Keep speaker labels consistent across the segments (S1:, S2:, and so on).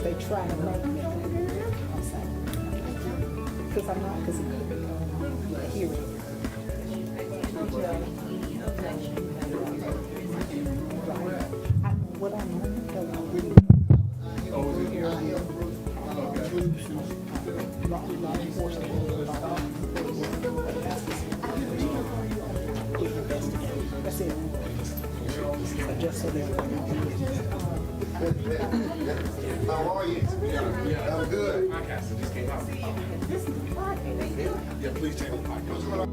S1: they try to make me. I'm saying. Because I'm not, because it could be a hearing. Right. What I know, though, I really.
S2: Oh, is it here?
S1: Law enforcement. That's it. So just so they're.
S3: How are you?
S2: Yeah.
S3: I'm good.
S2: Podcast that just came out. Yeah, please take the podcast.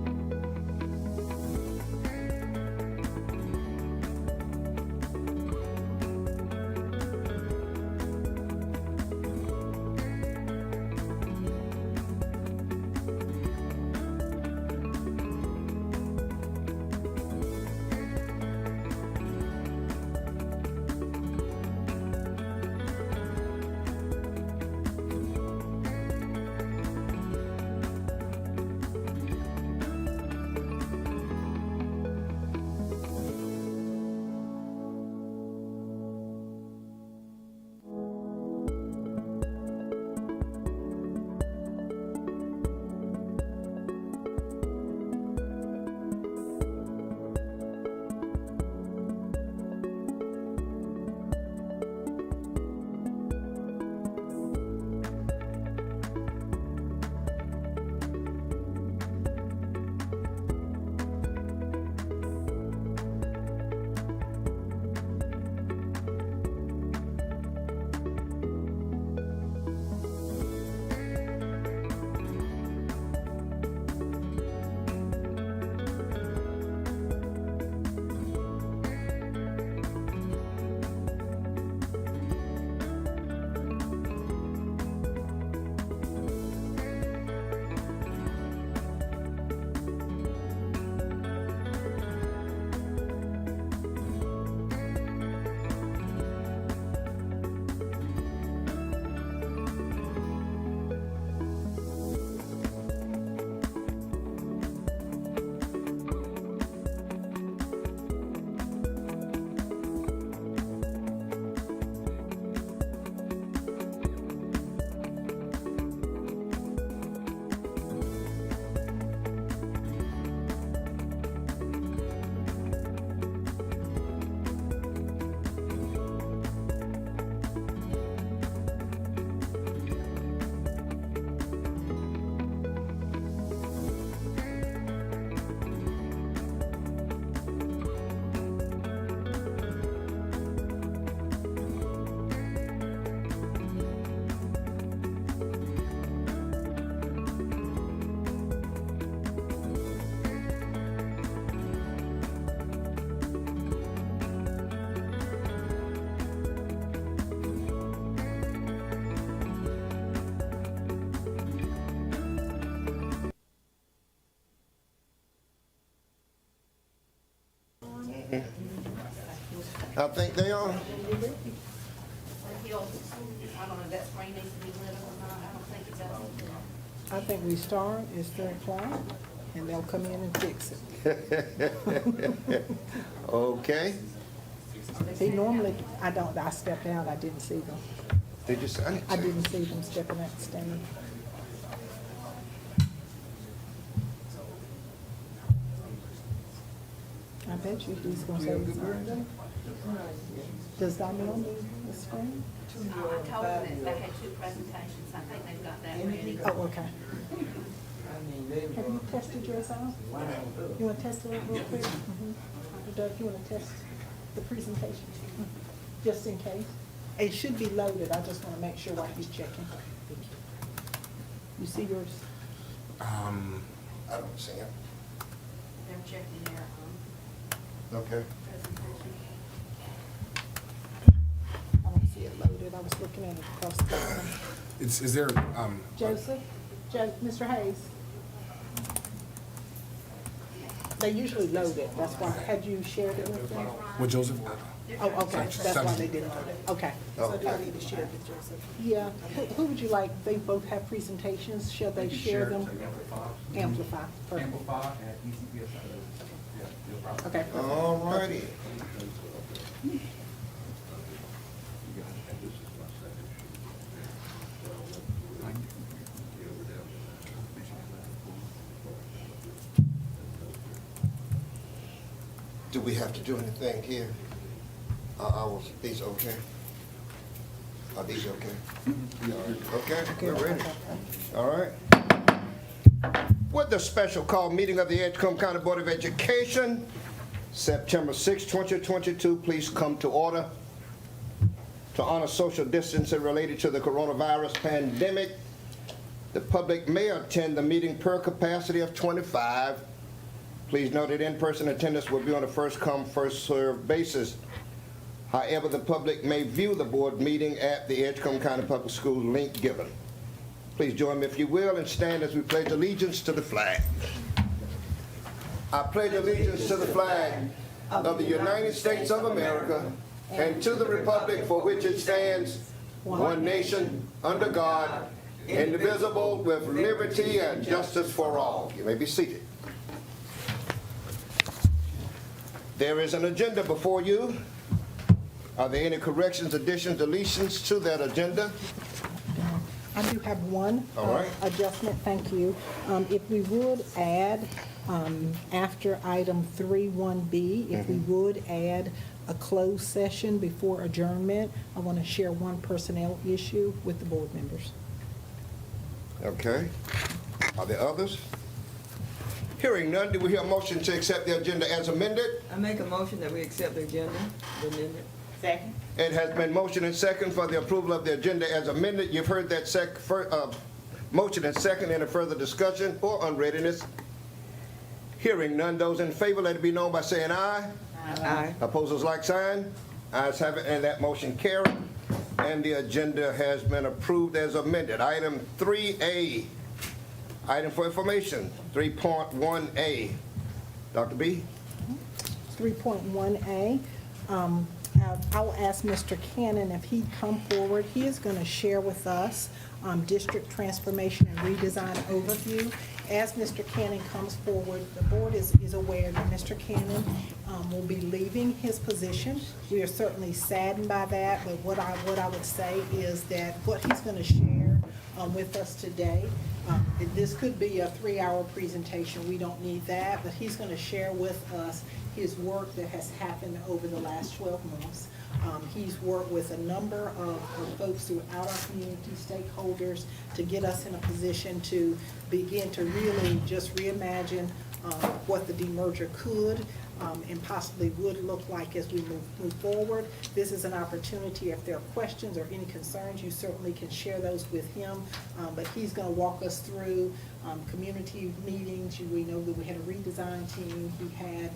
S3: I think they are.
S4: I don't know if that screen needs to be lit or not, I don't think it does.
S1: I think we start, it's 3:00, and they'll come in and fix it.
S3: Okay.
S1: See, normally, I stepped out, I didn't see them.
S3: They just,
S1: I didn't see them stepping out the stand. I bet you he's gonna say he's on there. Does Danielle need the screen?
S4: I told them that they had two presentations, I think they've got that ready.
S1: Oh, okay. Have you tested yours out? You wanna test it out real quick? Dr. Doug, you wanna test the presentation? Just in case. It should be loaded, I just wanna make sure while he's checking. You see yours?
S3: I don't see it.
S4: They're checking their,
S3: Okay.
S4: presentation.
S1: I don't see it loaded, I was looking at it across the,
S2: Is there,
S1: Joseph? Mr. Hayes? They usually load it, that's why, had you shared it with them?
S2: with Joseph?
S1: Oh, okay, that's why they didn't load it, okay.
S3: So do I
S1: need to share with Joseph? Yeah, who would you like, they both have presentations, shall they share them? Amplify. Perfect.
S5: Amplify at ECPS. Yeah, no problem.
S1: Okay.
S3: All righty. we have to do anything here? These okay? Are these okay? Okay, we're ready. All right. With the special call meeting of the Edgecombe County Board of Education, September 6, 2022, please come to order. To honor social distancing related to the coronavirus pandemic, the public may attend the meeting per capacity of 25. Please note that in-person attendance will be on a first-come, first-served basis. However, the public may view the board meeting at the Edgecombe County Public Schools link given. Please join me if you will and stand as we pledge allegiance to the flag. I pledge allegiance to the flag of the United States of America and to the republic for which it stands, one nation, under God, indivisible, with liberty and justice for all. You may be seated. There is an agenda before you. Are there any corrections, additions, deletions to that agenda?
S1: I do have one
S3: All right.
S1: adjustment, thank you. If we would add, after item 3.1B, if we would add a closed session before adjournment, I want to share one personnel issue with the board members.
S3: Okay. Are there others? Hearing none, do we hear a motion to accept the agenda as amended?
S6: I make a motion that we accept the agenda, the amendment.
S4: Second.
S3: It has been motion and second for the approval of the agenda as amended. You've heard that motion and second. Any further discussion or unreadiness? Hearing none, those in favor, let it be known by saying aye.
S6: Aye.
S3: Opposers, like sign. Ayes have it, and that motion carried. And the agenda has been approved as amended. Item 3A, item for information, 3.1A. Dr. B?
S1: 3.1A, I will ask Mr. Cannon if he'd come forward. He is going to share with us district transformation and redesign overview. As Mr. Cannon comes forward, the board is aware that Mr. Cannon will be leaving his position. We are certainly saddened by that, but what I would say is that what he's going to share with us today, this could be a 3-hour presentation. We don't need that, but he's going to share with us his work that has happened over the last 12 months. He's worked with a number of folks throughout our community, stakeholders, to get us in a position to begin to really just reimagine what the demerger could and possibly would look like as we move forward. This is an opportunity. If there are questions or any concerns, you certainly can share those with him. But he's going to walk us through community meetings. We know that we had a redesign team. He had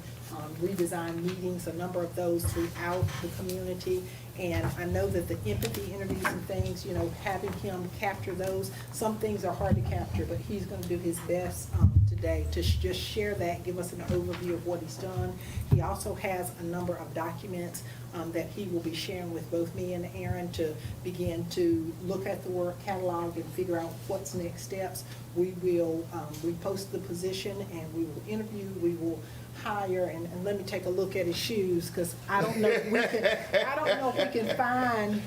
S1: redesign meetings, a number of those throughout the community. And I know that the empathy interviews and things, you know, having him capture those, some things are hard to capture, but he's going to do his best today to just share that, give us an overview of what he's done. He also has a number of documents that he will be sharing with both me and Aaron to begin to look at the work catalog and figure out what's next steps. We will repost the position and we will interview, we will hire, and let me take a look at his shoes, because I don't know if we can find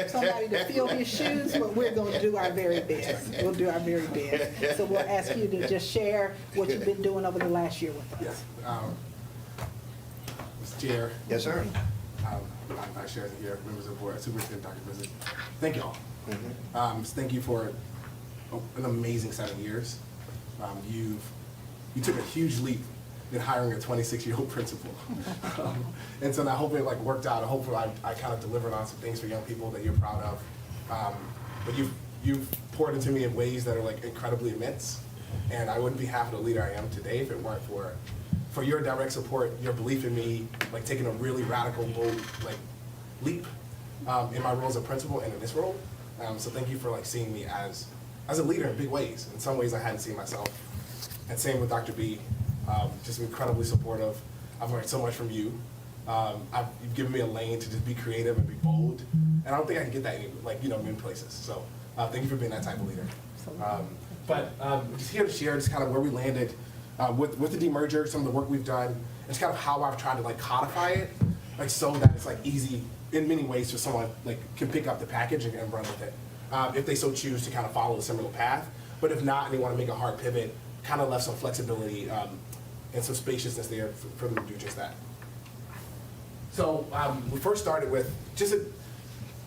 S1: somebody to fill his shoes, but we're going to do our very best. We'll do our very best. So we'll ask you to just share what you've been doing over the last year with us.
S2: Yes. Mr. Chair.
S3: Yes, sir.
S2: Vice Chair here, members of the board, Superintendent Dr. President. Thank you all. Thank you for an amazing 7 years. You took a huge leap in hiring a 26-year-old principal. And so now hopefully it worked out, and hopefully I kind of delivered on some things for young people that you're proud of. But you've poured into me in ways that are incredibly immense, and I wouldn't be half the leader I am today if it weren't for your direct support, your belief in me, taking a really radical, bold leap in my role as a principal and in this role. So thank you for seeing me as a leader in big ways. In some ways I hadn't seen myself. And same with Dr. B. Just incredibly supportive. I've learned so much from you. You've given me a lane to just be creative and be bold. And I don't think I can get that in places. So thank you for being that type of leader. But just here to share just kind of where we landed with the demerger, some of the work we've done, and kind of how I've tried to codify it, so that it's easy in many ways for someone can pick up the package and run with it, if they so choose to kind of follow a similar path. But if not, and they want to make a hard pivot, kind of left some flexibility and some spaciousness there for them to do just that. So we first started with just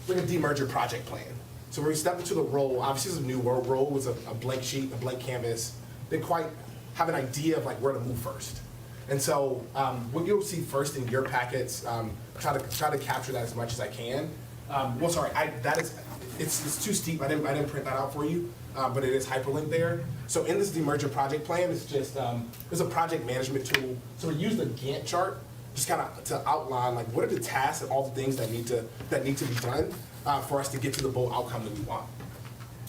S2: like a demerger project plan. So when we stepped into the role, obviously it's a new role, was a blank sheet, a blank canvas. Didn't quite have an idea of like where to move first. And so what you'll see first in your packets, try to capture that as much as I can. Well, sorry, it's too steep. I didn't print that out for you, but it is hyperlinked there. So in this demerger project plan, it's just it's a project management tool. So we use the Gantt chart just kind of to outline like what are the tasks and all the things that need to be done for us to get to the goal outcome that we want.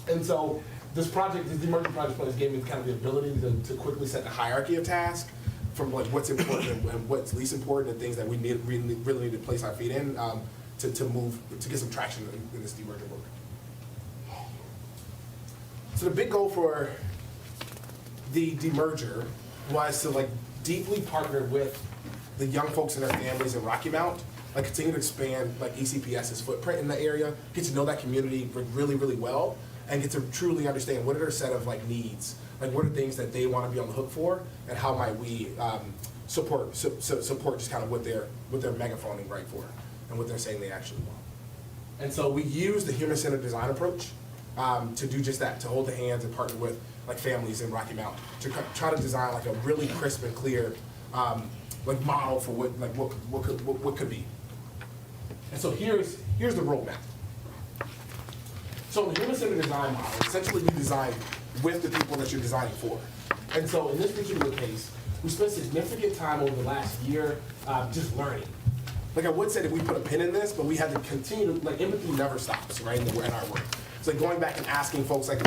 S2: And so this demerger project plan has given me kind of the ability to quickly set the hierarchy of tasks from like what's important and what's least important, and things that we really need to place our feet in to get some traction in this demerger work. So the big goal for the demerger was to like deeply partner with the young folks and their families in Rocky Mount, like continue to expand like ECPS's footprint in the area, get to know that community really, really well, and get to truly understand what are their set of like needs, like what are things that they want to be on the hook for, and how might we support just kind of what they're megaphoning right for, and what they're saying they actually want. And so we use the human-centered design approach to do just that, to hold the hands and partner with like families in Rocky Mount to try to design like a really crisp and clear like model for what could be. And so here's the roadmap. So in the human-centered design model, essentially you design with the people that you're designing for. And so in this particular case, we spent significant time over the last year just learning. Like I would say that we put a pin in this, but we had to continue to, like empathy never stops, right, in our work. It's like going back and asking folks, like,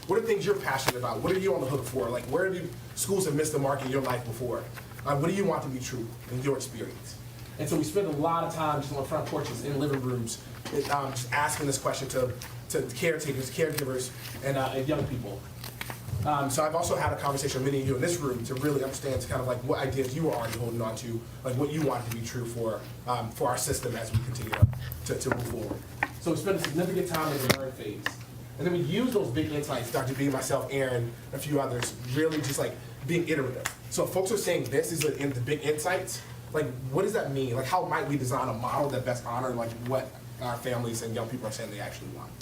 S2: what are things you're passionate about? What are you on the hook for? Like, where have schools have missed the mark in your life before? What do you want to be true in your experience? And so we spend a lot of time just on front porches, in living rooms, just asking this question to caretakers, caregivers, and young people. So I've also had a conversation with many of you in this room to really understand kind of like what ideas you are already holding on to, like what you want to be true for our system as we continue to move forward. So we spend a significant time in the learn phase. And then we use those big insights, Dr. B, myself, Aaron, a few others, really just like being iterative. So if folks are saying this is in the big insights, like what does that mean? Like how might we design a model that best honors like what our families and young people are saying they actually want?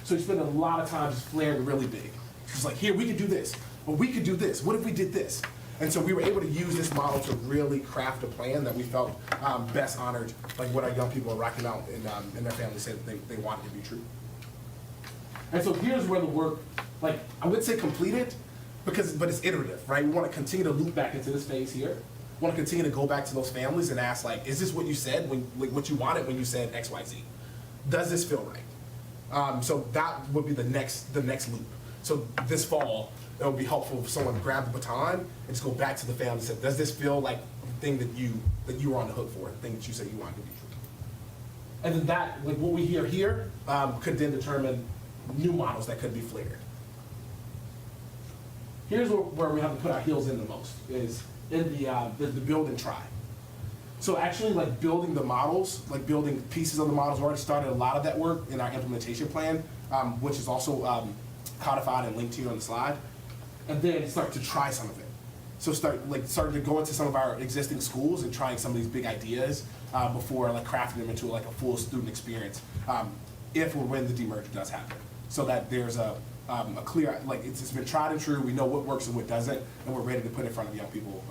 S2: So we spend a lot of time just flaring really big. It's like, here, we could do this, or we could do this. What if we did this? And so we were able to use this model to really craft a plan that we felt best honored, like what our young people in Rocky Mount and their families said they wanted to be true. And so here's where the work, like I would say completed, but it's iterative, right? We want to continue to loop back into this phase here. We want to continue to go back to those families and ask, like, is this what you said when, like, what you wanted when you said X, Y, Z? Does this feel right? So that would be the next loop. So this fall, it would be helpful if someone grabbed the baton and just go back to the family and said, does this feel like the thing that you were on the hook for, the thing that you said you wanted to be true? And then that, like what we hear here, could then determine new models that could be flared. Here's where we have to put our heels in the most, is in the build and try. So actually like building the models, like building pieces of the models, we already started a lot of that work in our implementation plan, which is also codified and linked to you on the slide. And then start to try some of it. So starting to go into some of our existing schools and trying some of these big ideas before like crafting them into like a full student experience, if or when the demerger does happen. So that there's a clear, like it's been tried and true, we know what works and what doesn't, and we're ready to put in front of young people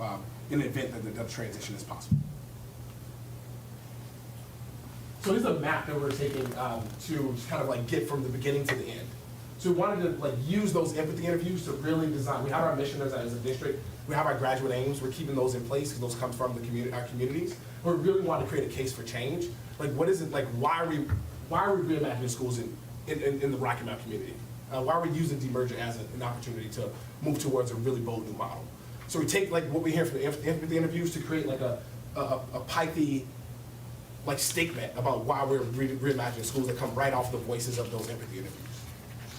S2: in the event that the transition is possible. So here's a map that we're taking to kind of like get from the beginning to the end. So we wanted to like use those empathy interviews to really design. We have our mission as a district. We have our graduate aims. We're keeping those in place because those come from the our communities. But we really want to create a case for change. Like what is it? Like why are we reimagining schools in the Rocky Mount community? Why are we using demerger as an opportunity to move towards a really bold new model? So we take like what we hear from the empathy interviews to create like a pithy like statement about why we're reimagining schools that come right off the voices of those empathy interviews.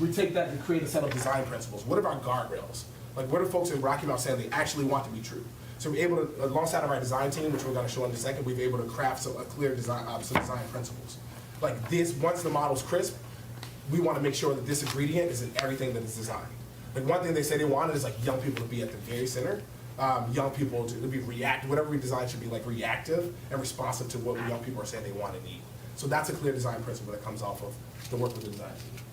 S2: We take that and create a set of design principles. What are our guardrails? Like what are folks in Rocky Mount saying they actually want to be true? So we're able to, alongside of our design team, which we're going to show in a second, we've been able to craft a clear design, some design principles. Like this, once the model's crisp, we want to make sure that this ingredient is in everything that is designed. Like one thing they say they wanted is like young people to be at the very center. young people to be reactive. Whatever we design should be like reactive and responsive to what young people are saying they want and need. So that's a clear design principle that comes off of the work with the design team.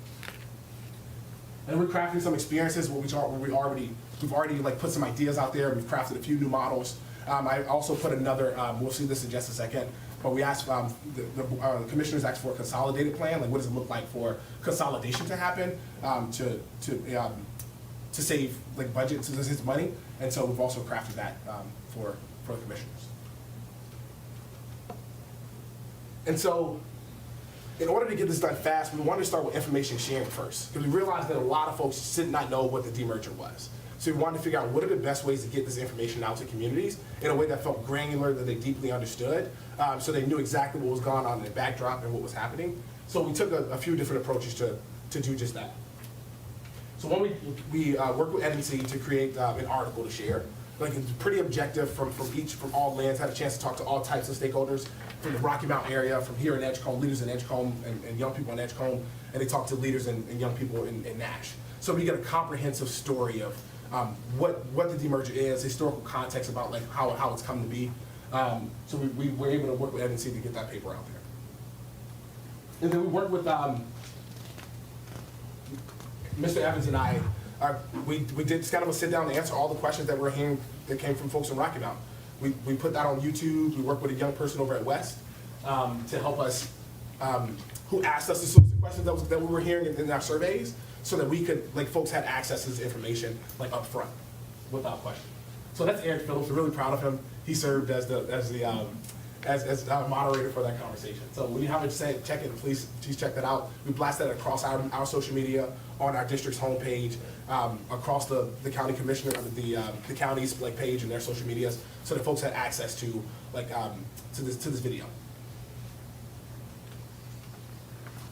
S2: And we're crafting some experiences where we've already like put some ideas out there. We've crafted a few new models. I also put another, we'll see this in just a second, but we asked, the commissioners asked for a consolidated plan, like what does it look like for consolidation to happen, to save like budget, to save money, and so we've also crafted that for the commissioners. And so, in order to get this done fast, we wanted to start with information sharing first, because we realized that a lot of folks did not know what the demerger was. So we wanted to figure out what are the best ways to get this information out to communities in a way that felt granular, that they deeply understood, so they knew exactly what was going on in the backdrop and what was happening. So we took a few different approaches to do just that. So when we worked with Edincy to create an article to share. Like it's pretty objective from all lands, had a chance to talk to all types of stakeholders from the Rocky Mountain area, from here in Edgecombe, leaders in Edgecombe and young people in Edgecombe, and they talked to leaders and young people in Nash. So we get a comprehensive story of what the demerger is, historical context about like how it's come to be. So we were able to work with Edincy to get that paper out there. And then we worked with Mr. Evans and I. We did kind of a sit down to answer all the questions that we're hearing that came from folks in Rocky Mountain. We put that on YouTube. We worked with a young person over at West to help us, who asked us the sorts of questions that we were hearing in our surveys, so that we could, like, folks had access to this information like up front, without question. So that's Eric Phillips. We're really proud of him. He served as our moderator for that conversation. So when you have it, check it, please check that out. We blast that across our social media, on our district's homepage, across the county commissioner, the county's like page and their social medias, so that folks had access to like to this video.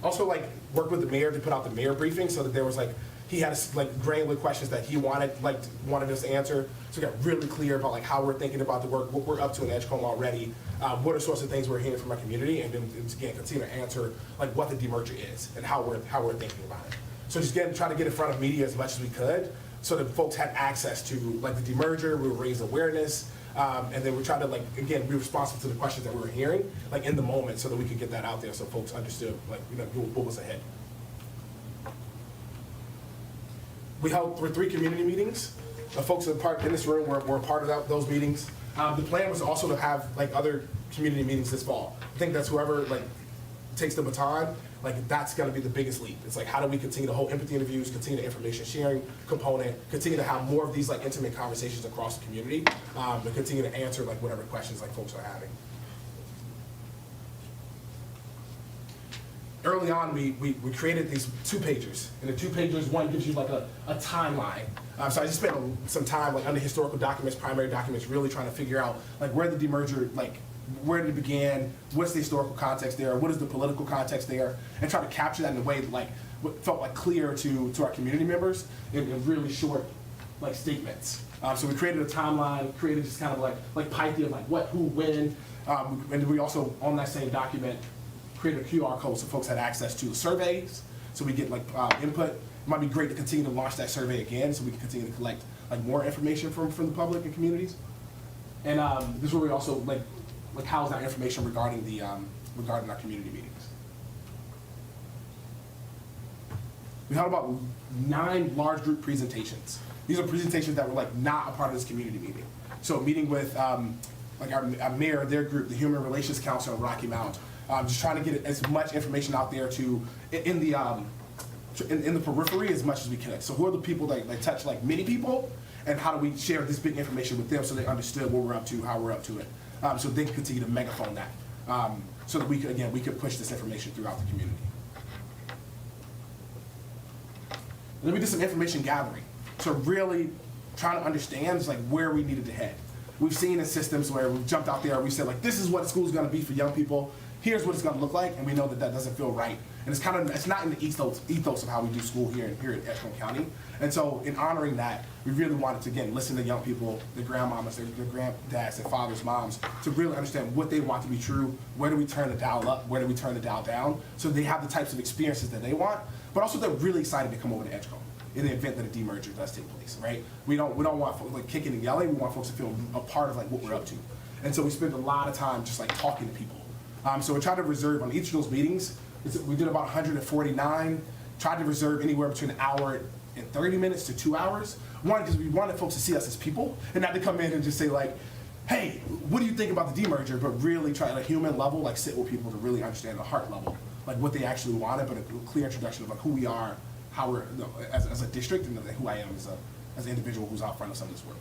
S2: Also, like, work with the mayor to put out the mayor briefing, so that there was like, he had like granular questions that he wanted us to answer. So we got really clear about like how we're thinking about the work, what we're up to in Edgecombe already, what are sorts of things we're hearing from our community, and then again continue to answer like what the demerger is and how we're thinking about it. So just try to get in front of media as much as we could, so that folks had access to like the demerger. We would raise awareness, and then we tried to like again be responsive to the questions that we were hearing like in the moment, so that we could get that out there so folks understood like what was ahead. We held 3 community meetings. The folks in this room were part of those meetings. The plan was also to have like other community meetings this fall. I think that's whoever like takes the baton, like that's gonna be the biggest leap. It's like, how do we continue to hold empathy interviews, continue the information sharing component, continue to have more of these like intimate conversations across the community, and continue to answer like whatever questions like folks are having. Early on, we created these 2-pagers, and the 2-pagers, one gives you like a timeline. So I just spent some time like under historical documents, primary documents, really trying to figure out like where the demerger, like where did it begin, what's the historical context there, what is the political context there, and try to capture that in a way that like what felt like clear to our community members in really short like statements. So we created a timeline, created just kind of like Python, like what, who, when, and we also on that same document created a QR code so folks had access to the surveys, so we get like input. It might be great to continue to launch that survey again, so we can continue to collect like more information from the public and communities. And this is where we also like house our information regarding our community meetings. We held about 9 large group presentations. These are presentations that were like not a part of this community meeting. So meeting with like our mayor, their group, the Human Relations Council in Rocky Mount, just trying to get as much information out there in the periphery as much as we could. So who are the people that touch like many people, and how do we share this big information with them so they understood what we're up to, how we're up to it, so they can continue to megaphone that, so that we could push this information throughout the community. And then we did some information gathering, so really trying to understand like where we needed to head. We've seen in systems where we've jumped out there and we said like, this is what school is going to be for young people. Here's what it's going to look like, and we know that doesn't feel right. And it's not in the ethos of how we do school here at Edgecombe County. And so in honoring that, we really wanted to, again, listen to young people, their grandmamas, their granddads, their fathers, moms, to really understand what they want to be true, where do we turn the dial up, where do we turn the dial down, so they have the types of experiences that they want, but also they're really excited to come over to Edgecombe. in the event that a demerger does take place, right? We don't want folks like kicking and yelling. We want folks to feel a part of like what we're up to. And so we spend a lot of time just like talking to people. So we try to reserve on each of those meetings. We did about 149, tried to reserve anywhere between an hour and 30 minutes to 2 hours. One, because we wanted folks to see us as people and not to come in and just say like, hey, what do you think about the demerger? But really try at a human level, like sit with people to really understand the heart level, like what they actually wanted, but a clear introduction of like who we are, how we're, you know, as a district, and who I am as an individual who's out front of some of this work.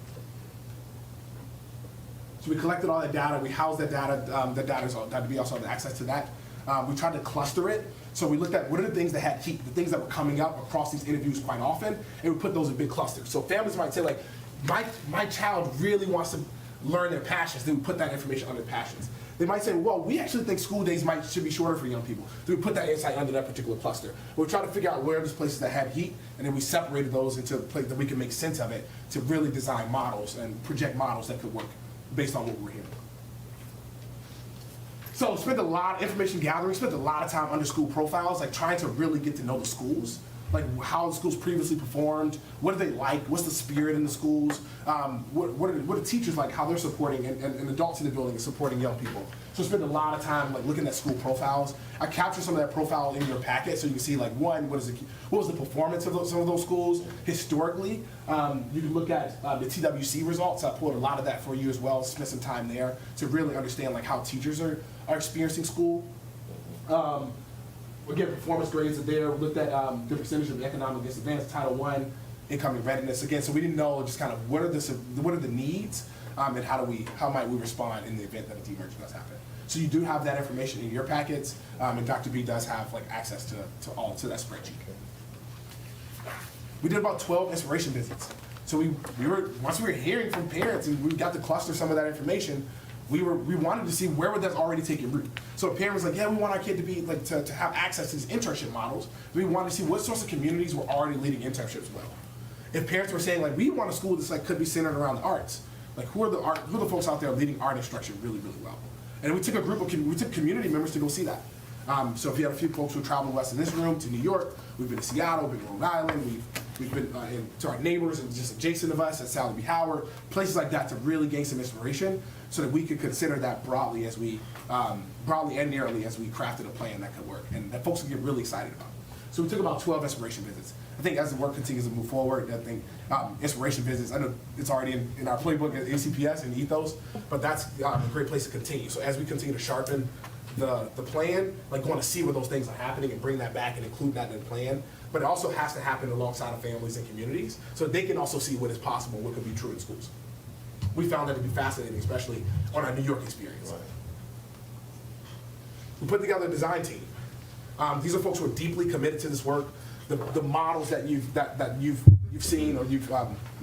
S2: So we collected all that data, we housed that data, we also have access to that. We tried to cluster it. So we looked at what are the things that had heat, the things that were coming up across these interviews quite often, and we put those in big clusters. So families might say like, my child really wants to learn their passions, then we put that information under passions. They might say, well, we actually think school days should be shorter for young people. So we put that insight under that particular cluster. We're trying to figure out where are those places that had heat, and then we separated those into a place that we can make sense of it to really design models and project models that could work based on what we're hearing. So spent a lot of information gathering, spent a lot of time under school profiles, like trying to really get to know the schools, like how the schools previously performed, what do they like, what's the spirit in the schools, what are teachers like, how they're supporting, and adults in the building are supporting young people. So spent a lot of time like looking at school profiles. I captured some of that profile in your packet so you can see like one, what was the performance of some of those schools historically. You can look at the TWC results. I pulled a lot of that for you as well, spent some time there to really understand like how teachers are experiencing school. Again, performance grades are there. We looked at the percentage of economic disadvantage, Title I, income and readiness. Again, so we didn't know just kind of what are the needs and how might we respond in the event that a demerger does happen. So you do have that information in your packets, and Dr. B does have like access to that spreadsheet. We did about 12 inspiration visits. So once we were hearing from parents and we got to cluster some of that information, we wanted to see where would that already taken root. So a parent was like, yeah, we want our kid to be like to have access to these internship models. We wanted to see what sorts of communities were already leading internships well. If parents were saying like, we want a school that's like could be centered around the arts, like who are the folks out there leading art instruction really, really well? And we took community members to go see that. So if you had a few folks who traveled with us in this room to New York, we've been to Seattle, we've been to Rhode Island, we've been to our neighbors and just adjacent of us at Sally B. Howard, places like that to really gain some inspiration so that we could consider that broadly and narrowly as we crafted a plan that could work and that folks would get really excited about. So we took about 12 inspiration visits. I think as the work continues to move forward, I think inspiration visits, I know it's already in our playbook at ECPS and ethos, but that's a great place to continue. So as we continue to sharpen the plan, like going to see where those things are happening and bring that back and include that in the plan, but it also has to happen alongside of families and communities so they can also see what is possible, what could be true in schools. We found that to be fascinating, especially on our New York experience. Right. We put together a design team. These are folks who are deeply committed to this work. The models that you've seen or you've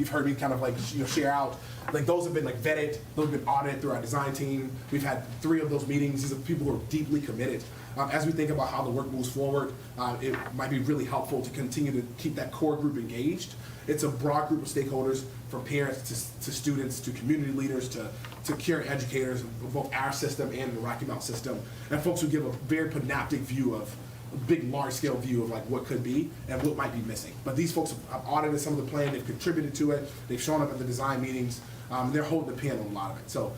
S2: heard me kind of like share out, like those have been like vetted, those have been audited through our design team. We've had 3 of those meetings. These are people who are deeply committed. As we think about how the work moves forward, it might be really helpful to continue to keep that core group engaged. It's a broad group of stakeholders, from parents to students to community leaders to caring educators of both our system and the Rocky Mountain system, and folks who give a very panoptic view of a big, large-scale view of like what could be and what might be missing. But these folks have audited some of the plan, they've contributed to it, they've shown up at the design meetings, they're holding the pen on a lot of it. So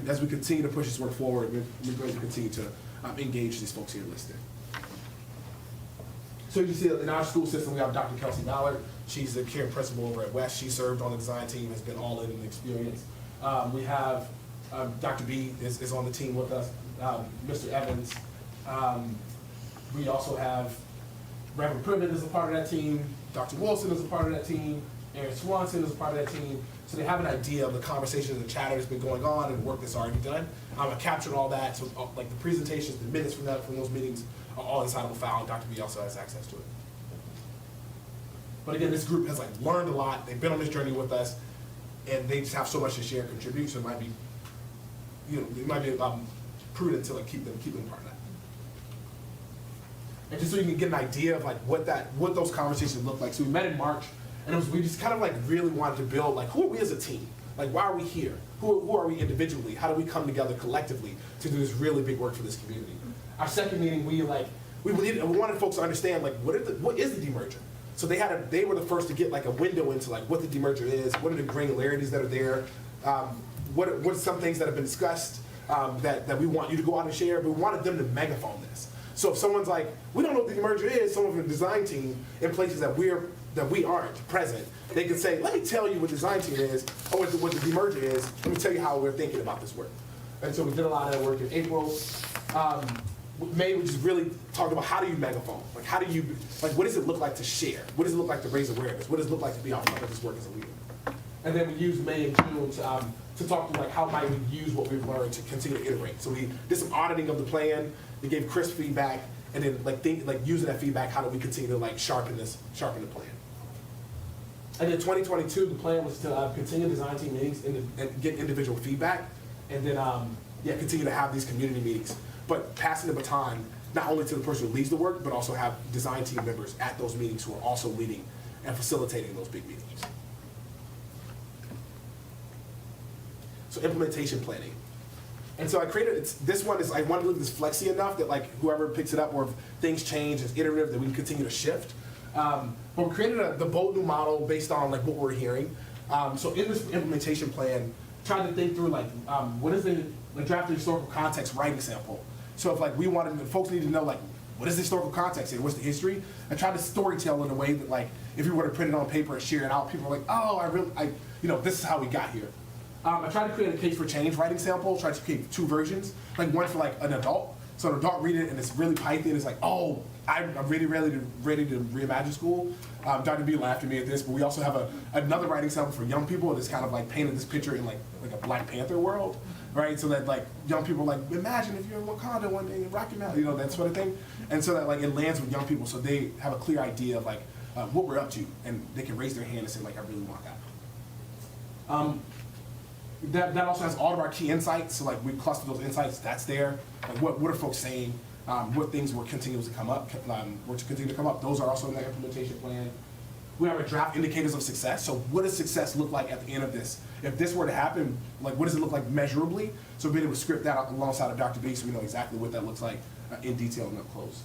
S2: as we continue to push this work forward, we're going to continue to engage these folks here listed. So you can see in our school system, we have Dr. Kelsey Ballard. She's the caring principal over at West. She served on the design team, has been all in the experience. We have Dr. B is on the team with us, Mr. Evans. We also have Reverend Privet is a part of that team, Dr. Wilson is a part of that team, Aaron Swanson is a part of that team. So they have an idea of the conversations and the chatter that's been going on and the work that's already done. I captured all that, so like the presentations, the minutes from those meetings are all inside of a file, and Dr. B also has access to it. But again, this group has like learned a lot. They've been on this journey with us, and they just have so much to share and contribute. So it might be, prudent to like keep them part of that. And just so you can get an idea of like what those conversations look like. So we met in March, and we just kind of like really wanted to build like who are we as a team? Like why are we here? Who are we individually? How do we come together collectively to do this really big work for this community? Our second meeting, we wanted folks to understand like what is the demerger? So they were the first to get like a window into like what the demerger is, what are the granularities that are there, what are some things that have been discussed that we want you to go out and share, but we wanted them to megaphone this. So if someone's like, we don't know what the demerger is, someone from the design team in places that we aren't present, they can say, let me tell you what design team is, or what the demerger is, let me tell you how we're thinking about this work. And so we did a lot of that work in April. May, we just really talked about how do you megaphone? Like how do you, like what does it look like to share? What does it look like to raise awareness? What does it look like to be out front of this work as a leader? And then we used May and June to talk through like how might we use what we've learned to continue to iterate. So we did some auditing of the plan, we gave Chris feedback, and then like using that feedback, how do we continue to like sharpen the plan? And in 2022, the plan was to continue design team meetings and get individual feedback, and then continue to have these community meetings, but passing the baton not only to the person who leads the work, but also have design team members at those meetings who are also leading and facilitating those big meetings. So implementation planning. And so I created, this one is, I wanted to leave this flexy enough that like whoever picks it up or if things change, it's iterative, that we can continue to shift. But we created the bold new model based on like what we're hearing. So in this implementation plan, trying to think through like, what is the draft historical context writing sample? So if like we wanted, folks need to know like, what is the historical context here? What's the history? I tried to storytell in a way that like, if you were to print it on paper and share it out, people are like, oh, this is how we got here. I tried to create a case for change writing sample, tried to create 2 versions, like one for like an adult. So an adult read it and it's really Python, it's like, oh, I'm really ready to reimagine school. Dr. B laughed at me at this, but we also have another writing sample for young people that's kind of like painted this picture in like a Black Panther world, right? So that like young people are like, imagine if you're in Wakanda one day in Rocky Mountain, that sort of thing. And so that like it lands with young people so they have a clear idea of like what we're up to and they can raise their hand and say like, I really want that. That also has all of our key insights. So like we cluster those insights, that's there. Like what are folks saying? What things will continue to come up, those are also in the implementation plan. We have a draft indicators of success. So what does success look like at the end of this? If this were to happen, like what does it look like measurably? So being able to script that out alongside of Dr. B so we know exactly what that looks like in detail and up close.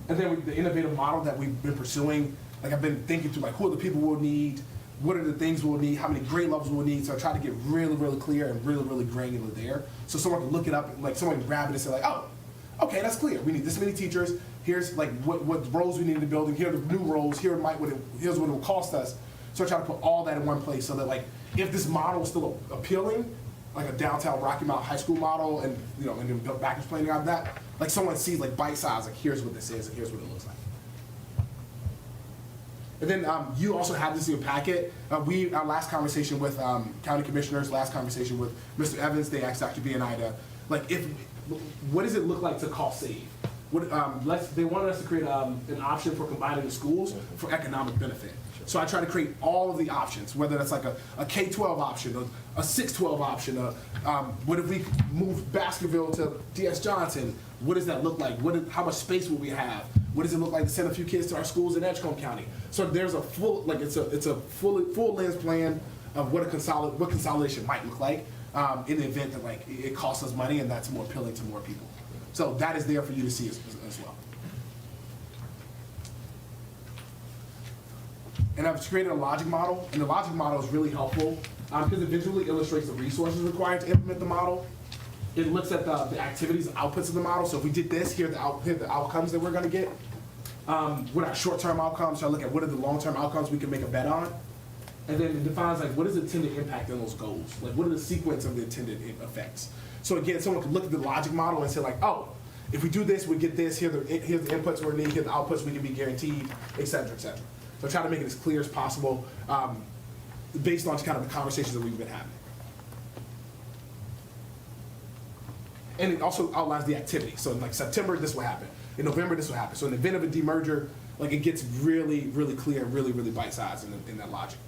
S2: And then the innovative model that we've been pursuing, like I've been thinking through like who are the people we'll need, what are the things we'll need, how many grade levels we'll need. So I try to get really, really clear and really, really granular there. So someone can look it up, like someone can grab it and say like, oh, okay, that's clear. We need this many teachers. Here's like what roles we need in the building. Here are the new roles. Here's what it will cost us. So I try to put all that in one place so that like if this model is still appealing, like a downtown Rocky Mount High School model, and and then build backwards planning out of that, like someone sees like bite size, like here's what this is and here's what it looks like. And then you also have this in your packet. Our last conversation with county commissioners, last conversation with Mr. Evans, they asked Dr. B and I to, like, what does it look like to cost save? They wanted us to create an option for combining the schools for economic benefit. So I try to create all of the options, whether that's like a K-12 option, a 6-12 option, what if we move Baskerville to D.S. Johnson? What does that look like? How much space will we have? What does it look like to send a few kids to our schools in Edgecombe County? So there's a full, like it's a full lens plan of what consolidation might look like in the event that like it costs us money and that's more appealing to more people. So that is there for you to see as well. And I've created a logic model, and the logic model is really helpful because it visually illustrates the resources required to implement the model. It looks at the activities, outputs of the model. So if we did this, here are the outcomes that we're going to get. What are short-term outcomes? So I look at what are the long-term outcomes we can make a bet on. And then it defines like what is the intended impact on those goals? Like what are the sequence of the intended effects? So again, someone could look at the logic model and say like, oh, if we do this, we get this. Here's the inputs we need. Here are the outputs we can be guaranteed, et cetera, et cetera. So try to make it as clear as possible based on kind of the conversations that we've been having. And it also outlines the activity. So in like September, this will happen. In November, this will happen. So in the event of a demerger, like it gets really, really clear and really, really bite-sized in that logic.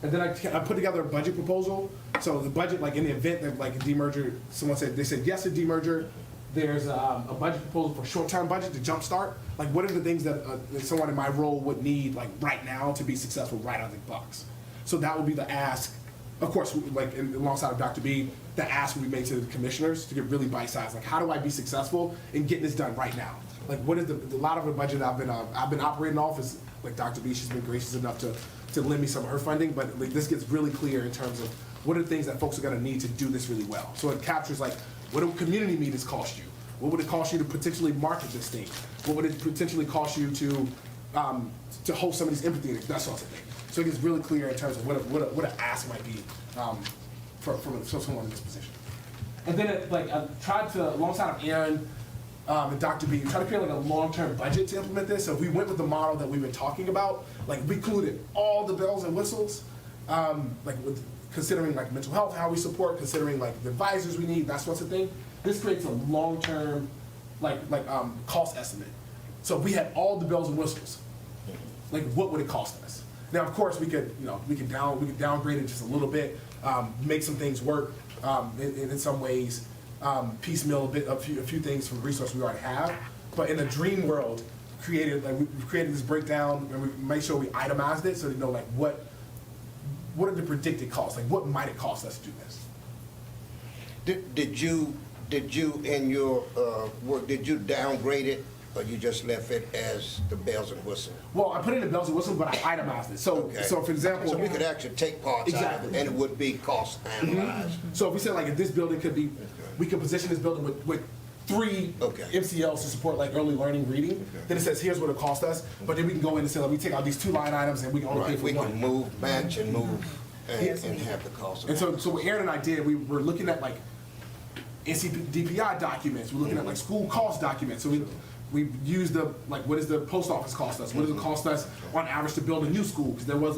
S2: And then I put together a budget proposal. So the budget, like in the event that like a demerger, they said yes to demerger. There's a budget proposal for short-term budget to jumpstart. Like what are the things that someone in my role would need like right now to be successful right out of the box? So that would be the ask. Of course, like alongside of Dr. B, the ask we made to the commissioners to get really bite-sized. Like, how do I be successful in getting this done right now? Like, what is a lot of the budget I've been operating off is, like Dr. B, she's been gracious enough to lend me some of her funding, but like, this gets really clear in terms of what are the things that folks are gonna need to do this really well. So it captures like, what do community meetings cost you? What would it cost you to potentially market this thing? What would it potentially cost you to host some of these empathy things, that sort of thing. So it gets really clear in terms of what an ask might be for someone in this position. And then I tried to, alongside of Aaron and Dr. B, try to create like a long-term budget to implement this. So if we went with the model that we've been talking about, like we included all the bells and whistles, like with considering like mental health, how we support, considering like the advisors we need, that sorts of thing. This creates a long-term cost estimate. So if we had all the bells and whistles, like what would it cost us? Now, of course, we could downgrade it just a little bit, make some things work in some ways, piecemeal a few things from resources we already have. But in a dream world, we've created this breakdown, and we made sure we itemized it so they know like what are the predicted costs, like what might it cost us to do this?
S3: Did you in your work, did you downgrade it, or you just left it as the bells and whistles?
S2: Well, I put in the bells and whistles, but I itemized it. So,
S3: Okay.
S2: so for example,
S3: So we could actually take parts out of
S2: Exactly.
S3: it, and it would be cost analyzed.
S2: so if we said like if this building could be, we could position this building with 3
S3: Okay.
S2: MCLs to support like early learning reading. Then it says here's what it cost us, but then we can go in and say like, we take out these 2 line items and we can only pay
S3: Right,
S2: for
S3: we
S2: one.
S3: can move, match and move, and have the cost of
S2: And
S3: it.
S2: so what Aaron and I did, we were looking at like DPI documents. We're looking at like school cost documents. So we used the like, what does the post office cost us? What does it cost us on average to build a new school? Because there was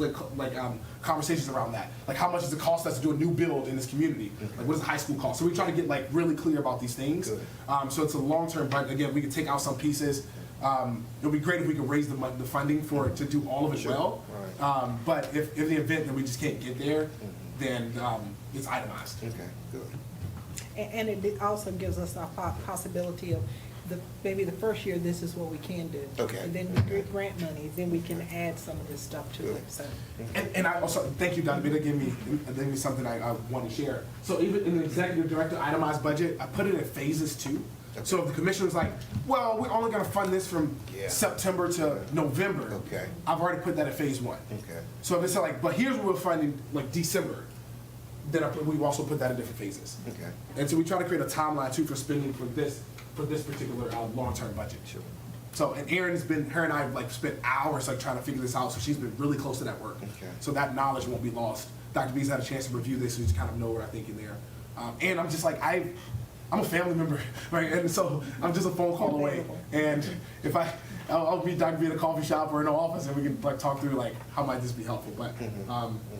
S2: conversations around that. Like, how much does it cost us to do a new build in this community? Like, what does high school cost? So we try to get like really clear about these things. So it's a long term. But again, we could take out some pieces. It would be great if we could raise the funding for it to do all of it well.
S3: Right.
S2: But if in the event that we just can't get there, then it's itemized.
S3: Okay, good.
S1: And it also gives us a possibility of maybe the first year, this is what we can do.
S3: Okay.
S1: And then we get grant money, then we can add some of this stuff to it, so.
S2: And I also, thank you, Dr. B, that gave me something I want to share. So even in the executive director itemized budget, I put it in phases too. So if the commissioner's like, well, we're only gonna fund this from September to November.
S3: Okay.
S2: I've already put that in phase 1.
S3: Okay.
S2: So if it's like, but here's what we're funding like December, then we've also put that in different phases.
S3: Okay.
S2: And so we try to create a timeline too for spending for this particular long-term budget.
S3: Sure.
S2: So, and Erin her and I have like spent hours like trying to figure this out, so she's been really close to that work.
S3: Okay.
S2: So that knowledge won't be lost. Dr. B's had a chance to review this, so he's kind of know what I think in there. And I'm just like, I'm a family member, right? And so I'm just a phone call away. And if I'll meet Dr. B in a coffee shop or in the office, and we can like talk through like how might this be helpful. But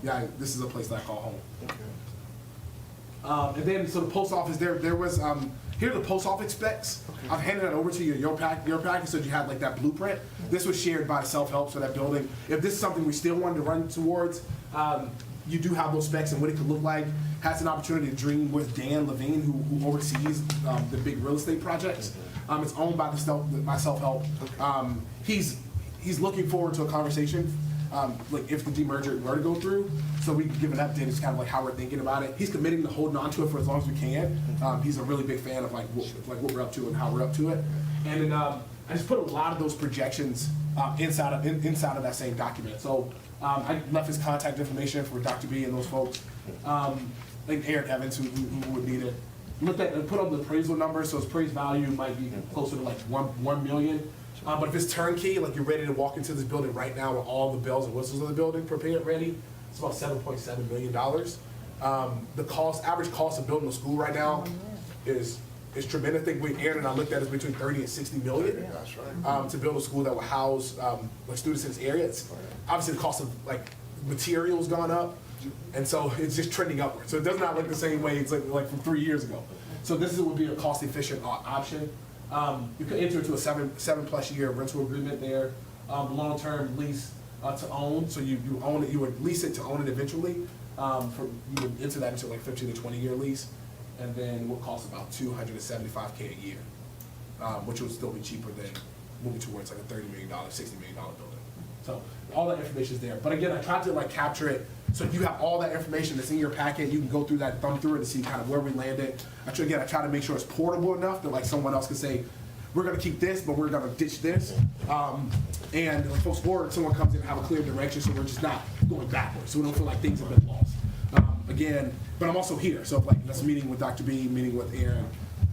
S2: yeah, this is a place that I call home.
S3: Okay.
S2: And then, so the post office, there was, here are the post office specs. I've handed that over to you, your package, so you had like that blueprint. This was shared by the self-help, so that building. If this is something we still wanted to run towards, you do have those specs and what it could look like. Has an opportunity to dream with Dan Levine, who oversees the big real estate projects. It's owned by my self-help. He's looking forward to a conversation. Like if the demerger were to go through, so we can give an update as kind of like how we're thinking about it. He's committing to holding on to it for as long as we can. He's a really big fan of like what we're up to and how we're up to it. And then I just put a lot of those projections inside of that same document. So I left his contact information for Dr. B and those folks, like Eric Evans, who would need it. Looked at and put up the appraisal numbers, so his appraised value might be closer to like $1 million. But if it's turnkey, like you're ready to walk into this building right now with all the bells and whistles of the building prepared, ready, it's about $7.7 million. The average cost of building a school right now is tremendous. I think Aaron and I looked at it between 30 and 60 million.
S3: That's right.
S2: To build a school that will house like students in this area. It's obviously the cost of like materials gone up, and so it's just trending upward. So it does not look the same way it's like from 3 years ago. So this would be a cost efficient option. You could enter into a seven plus year rental agreement there, long term lease to own. So you own it, you would lease it to own it eventually. You would enter that into like 15 to 20 year lease, and then it will cost about $275K a year, which would still be cheaper than moving towards like a $30 million, $60 million building. So all that information is there. But again, I tried to like capture it So you have all that information that's in your packet. You can go through that, thumb through it, and see kind of where we landed. I try to make sure it's portable enough that like someone else can say, we're going to keep this, but we're going to ditch this. And like folks, or someone comes in and have a clear direction, so we're just not going backwards. So we don't feel like things have been lost. Again, but I'm also here. So like that's meeting with Dr. B, meeting with Aaron,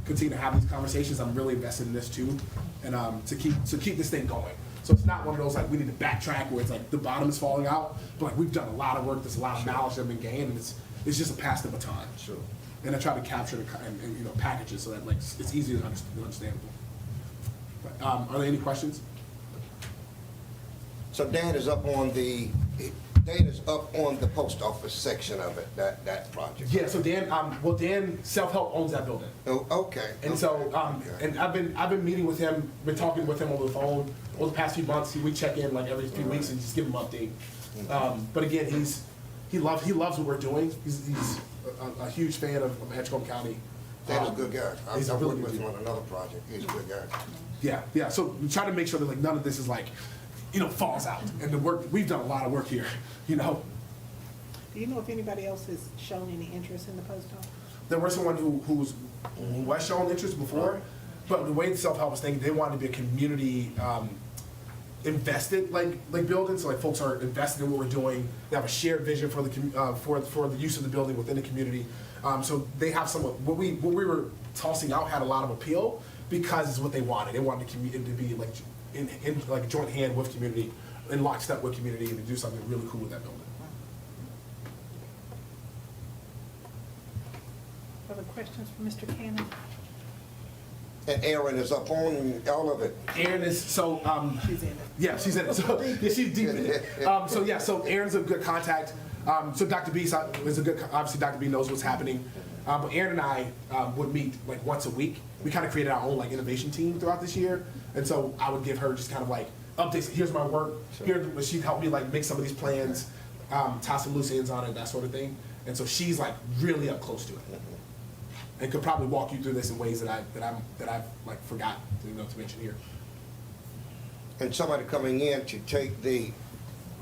S2: continue to have these conversations. I'm really invested in this too, and to keep this thing going. So it's not one of those like we need to backtrack where it's like the bottom is falling out, but like we've done a lot of work. There's a lot of knowledge that has been gained, and it's just a pass the baton.
S3: Sure.
S2: And I try to capture and package it so that like it's easy to understandable. But, are there any questions?
S3: So Dan is up on the post office section of it, that project.
S2: Yeah. So Dan, Dan self-help owns that building.
S3: Oh, okay.
S2: And so, and I've been meeting with him, been talking with him over the phone over the past few months. We check in like every few weeks and just give him an update. But again, he loves what we're doing. He's a huge fan of Edgecombe County.
S3: Dan's a good guy.
S2: He's a
S3: I've
S2: really
S3: worked with
S2: good
S3: him
S2: dude.
S3: on another project. He's a good guy.
S2: Yeah. So we try to make sure that like none of this is like, falls out. And the work we've done a lot of work here.
S1: Do you know if anybody else has shown any interest in the post office?
S2: There was someone who was showing interest before, but the way the self-help was thinking, they wanted to be a community invested like building. So like folks are invested in what we're doing. They have a shared vision for the use of the building within the community. So they have what we were tossing out had a lot of appeal because it's what they wanted. They wanted the community to be like in like a joint hand with community, in lockstep with community, and to do something really cool with that building.
S1: Other questions for Mr. Cannon?
S3: And Aaron is up on all of it.
S2: Aaron is so
S1: She's in it.
S2: yeah, she's in it. So yeah, she's deep in it. So Aaron's a good contact. So Dr. B is a good. Obviously, Dr. B knows what's happening. But Aaron and I would meet like once a week. We kind of created our own like innovation team throughout this year, and so I would give her just kind of like updates. Here's my work. Here, she'd help me like make some of these plans, tie some loose ends on it, that sort of thing. And so she's like really up close to it, and could probably walk you through this in ways that I've like forgot to mention here.
S3: And somebody coming in to take the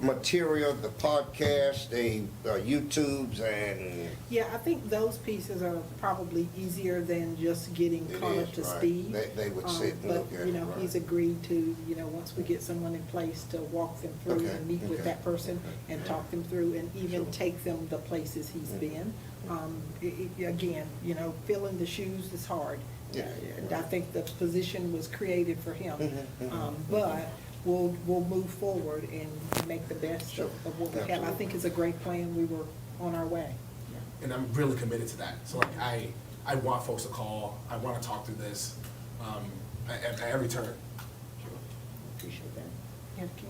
S3: material, the podcast, the YouTubes, and
S1: Yeah, I think those pieces are probably easier than just getting
S3: It
S1: caught
S3: is,
S1: up to
S3: right.
S1: speed.
S3: They would sit and look at
S1: But,
S3: it, right.
S1: he's agreed to, once we get someone in place to walk them through
S3: Okay,
S1: and meet with
S3: okay.
S1: that person and talk them through and even take them the places he's been. Again, filling the shoes is hard.
S3: Yeah.
S1: And I think the position was created for him.
S3: Mhm.
S1: But we'll move forward and make the best
S3: Sure.
S1: of what we have. I
S3: Absolutely.
S1: think it's a great plan. We were on our way.
S2: And I'm really committed to that. So like I want folks to call. I want to talk through this at every turn.
S1: Appreciate that. Yeah, Kim?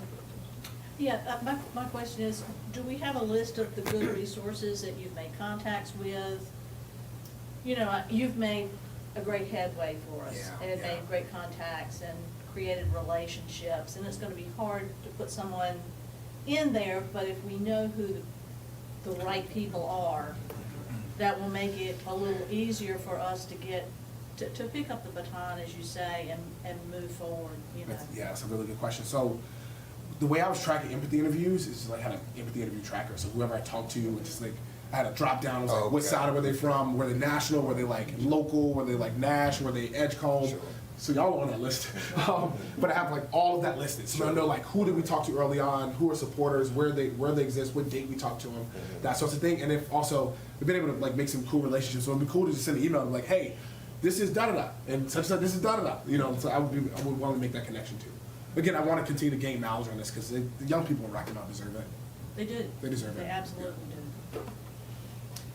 S7: Yeah, my question is, do we have a list of the good resources that you've made contacts with? You've made a great headway for us,
S2: Yeah,
S7: and
S2: yeah.
S7: made great contacts and created relationships, and it's gonna be hard to put someone in there, but if we know who the right people are, that will make it a little easier for us to get, to pick up the baton, as you say, and move forward,
S2: Yeah, that's a really good question. So the way I was tracking empathy interviews is like I had an empathy interview tracker. So whoever I talked to, it just like I had a drop down. It was like, what
S3: Okay.
S2: side were they from? Were they national? Were they like local? Were they like Nash? Were they Edgecombe?
S3: Sure.
S2: So y'all are on that list. But I have like all of that listed. So I know like who did we talk to early on? Who are supporters? Where they exist? What date we talked to them? That sort of thing. And if also we've been able to like make some cool relationships. So it'd be cool to just send an email like, hey, this is da da da, and such that this is da da da. So I would want to make that connection too. Again, I want to continue to gain knowledge on this because the young people in Rocky Mount deserve it.
S7: They do.
S2: They deserve it.
S7: They absolutely do.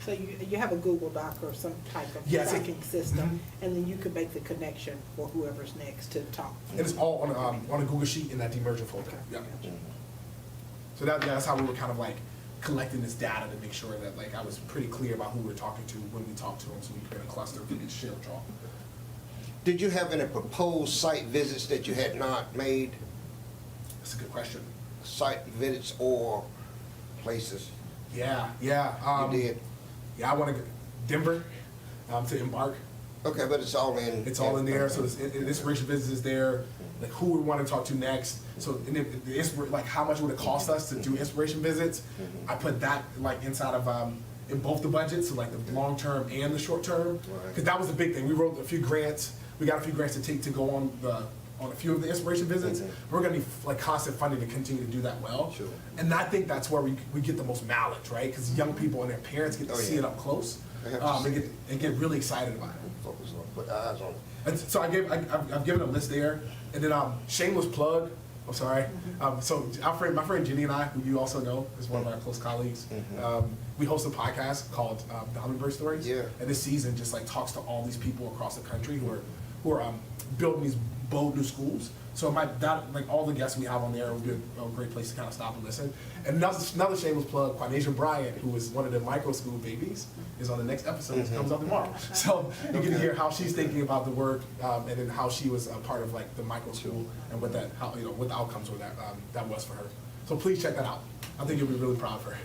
S1: So you have a Google Doc or some type of
S2: Yes, it-
S1: tracking system, and then you could make the connection for whoever's next to talk.
S2: And it's all on a Google Sheet in that demerger folder. Yeah. So that's how we were kind of like collecting this data to make sure that like I was pretty clear about who we were talking to when we talked to them, so we could create a cluster we could share draw.
S3: did you have any proposed site visits that you had not made?
S2: That's a good question.
S3: Site visits or places?
S2: Yeah.
S3: You did?
S2: Yeah, I want to go Denver to embark.
S3: Okay, but it's all in.
S2: It's all in there, so this inspiration visits is there, like who we want to talk to next. So, and if like how much would it cost us to do inspiration visits? I put that like inside of, in both the budgets, so like the long-term and the short-term. Because that was the big thing. We wrote a few grants, we got a few grants to take to go on a few of the inspiration visits. We're gonna be like constant funding to continue to do that well.
S3: Sure.
S2: And I think that's where we get the most mileage, right? Because young people and their parents get to see it up close.
S3: They have to see
S2: And get really excited about it.
S3: Focus on, put eyes on it.
S2: And so I've given a list there, and then shameless plug. I'm sorry. So my friend Jenny and I, who you also know, is one of our close colleagues. We host a podcast called The Hummingbird Stories.
S3: Yeah.
S2: And this season just like talks to all these people across the country who are building these bold new schools. So like all the guests we have on there will be a great place to kind of stop and listen. And another shameless plug, Quanasia Bryant, who is one of the micro school babies, is on the next episode. It comes out tomorrow. So you can hear how she's thinking about the work, and then how she was a part of like the micro school and what the outcomes were that was for her. So please check that out. I think you'll be really proud of her.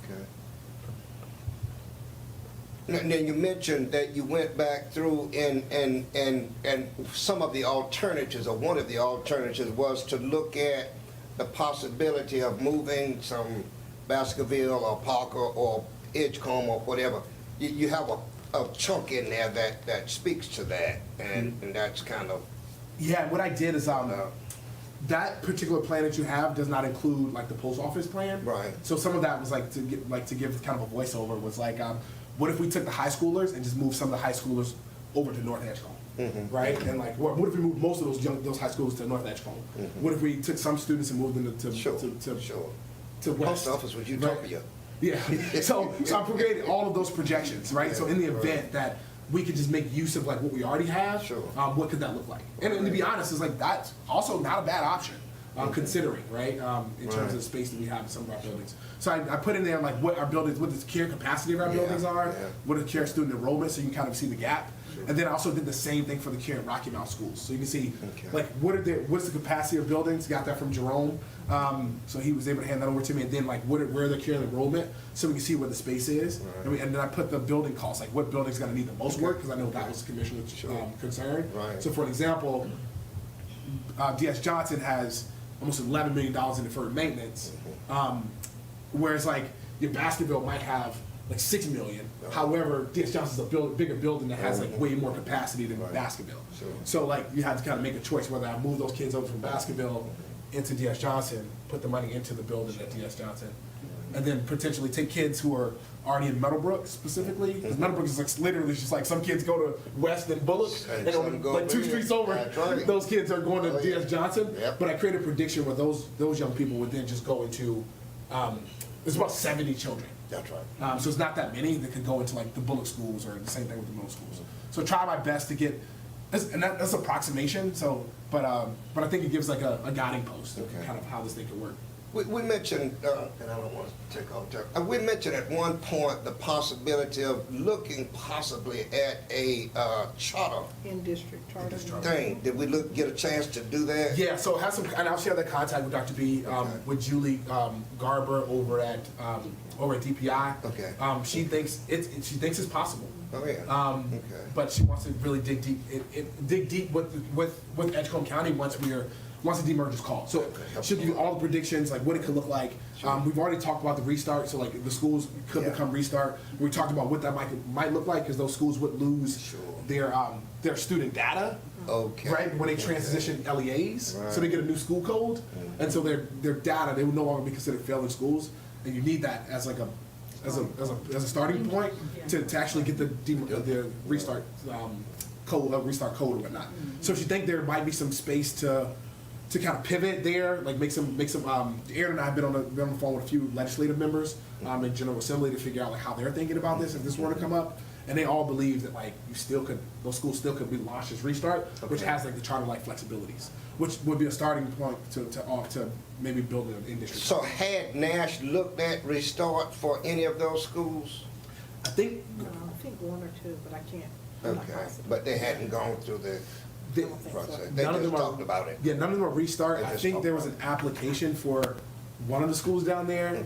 S3: Okay. And then you mentioned that you went back through and some of the alternatives, or one of the alternatives was to look at the possibility of moving some Baskerville or Parker or Edgecombe or whatever. You have a chunk in there that speaks to that, and that's kind of.
S2: Yeah, what I did is that particular plan that you have does not include like the post office plan.
S3: Right.
S2: So some of that was like to give kind of a voiceover was like, what if we took the high schoolers and just moved some of the high schoolers over to North Edgecombe, right? And like, what if we moved most of those high schools to North Edgecombe? What if we took some students and moved them to West?
S3: Post office was utopia.
S2: Yeah. So I'm creating all of those projections, right? So in the event that we could just make use of like what we already have, what could that look like? And to be honest, it's like that's also not a bad option. Considering, right, in terms of the space that we have in some of our buildings. So I put in there like what our buildings, what the care capacity of our buildings are, what the care student enrollment, so you can kind of see the gap. And then I also did the same thing for the care in Rocky Mount schools. So you can see like what's the capacity of buildings, got that from Jerome. So he was able to hand that over to me, and then like where the care and enrollment, so we can see where the space is. And then I put the building costs, like what building's gonna need the most work, because I know that was the commissioner's concern. So for example, DS Johnson has almost $11 million in deferred maintenance, whereas like your Baskerville might have like $6 million. However, DS Johnson's a bigger building that has like way more capacity than Baskerville. So like you have to kind of make a choice whether I move those kids over from Baskerville into DS Johnson, put the money into the building at DS Johnson, and then potentially take kids who are already in Meadowbrook specifically, because Meadowbrook is like literally just like some kids go to West and Bullock, and on, like 2 streets over, those kids are going to DS Johnson. But I created a prediction where those young people would then just go into, there's about 70 children.
S3: That's right.
S2: So it's not that many that could go into like the Bullock schools, or the same thing with the middle schools. So try my best to get, and that's approximation. So, but I think it gives like a guiding post of kind of how this thing could work.
S3: We mentioned, and I don't want to take all the time, we mentioned at one point the possibility of looking possibly at a charter
S1: In-district charter.
S3: thing. Did we get a chance to do that?
S2: Yeah, so have some, and I'll share that contact with Dr. B, with Julie Garber over at DPI.
S3: Okay.
S2: She thinks it's possible.
S3: Oh yeah.
S2: But she wants to really dig deep with Edgecombe County once the demerger is called. So she'll give you all the predictions, like what it could look like. We've already talked about the restart, so like the schools could become restart. We talked about what that might look like, because those schools would lose their student data.
S3: Okay.
S2: Right, when they transition LEAs, so they get a new school code, and so their data, they would no longer be considered failing schools, and you need that as like as a starting point to actually get the restart restart code or whatnot. So if you think there might be some space to kind of pivot there, like make some. Aaron and I have been on the phone with a few legislative members in General Assembly to figure out like how they're thinking about this if this were to come up, and they all believe that like those schools still could be launched as restart, which has like the charter like flexibilities, which would be a starting point to maybe build an in-district.
S3: So had Nash looked at restart for any of those schools?
S2: I think
S1: I think 1 or 2, but I can't. I'm not
S3: Okay,
S1: positive.
S3: but they hadn't gone through the process. They
S2: none of
S3: just
S2: them
S3: talked about it.
S2: Yeah, none of them are restart.
S3: They
S2: I
S3: just
S2: think
S3: talked
S2: there was
S3: about
S2: an application for one of the schools down there.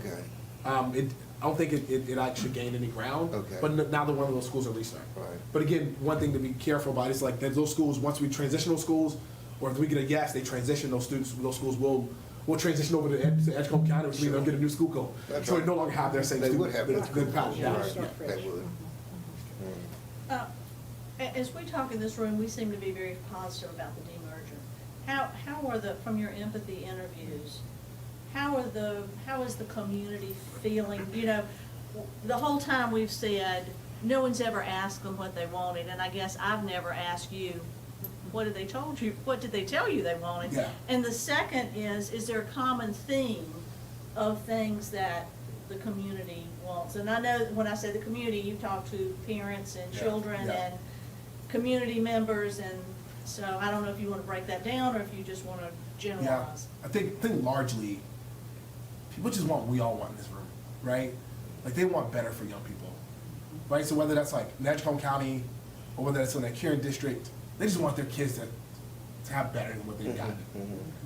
S3: Okay.
S2: don't think it actually gained any ground.
S3: Okay.
S2: But now that one of those schools are restarting.
S3: Right.
S2: But again, one thing to be careful about is like that those schools, once we transition those schools, or if we get a yes, they transition those students, those schools will transition over to Edgecombe County, which means they'll get a new school code.
S3: That's
S2: So
S3: right.
S2: they no longer have their same
S3: They
S2: student.
S3: would have
S2: the-
S3: that.
S2: the college, yeah.
S3: Right,
S2: Yeah.
S3: they would.
S7: As we talk in this room, we seem to be very positive about the demerger. How are from your empathy interviews, how is the community feeling? You know, the whole time we've said, no one's ever asked them what they wanted, and I guess I've never asked you, what did they tell you they wanted?
S2: Yeah.
S7: And the second is there a common theme of things that the community wants? And I know when I say the community, you talk to parents and
S2: Yeah,
S7: children
S2: yeah.
S7: and community members, and so I don't know if you want to break that down or if you just want to
S2: Yeah,
S7: generalize.
S2: I think largely, people just want what we all want in this room, right? Like they want better for young people, right? So whether that's like in Edgecombe County, or whether that's in the Kieran district, they just want their kids to have better than what they've gotten,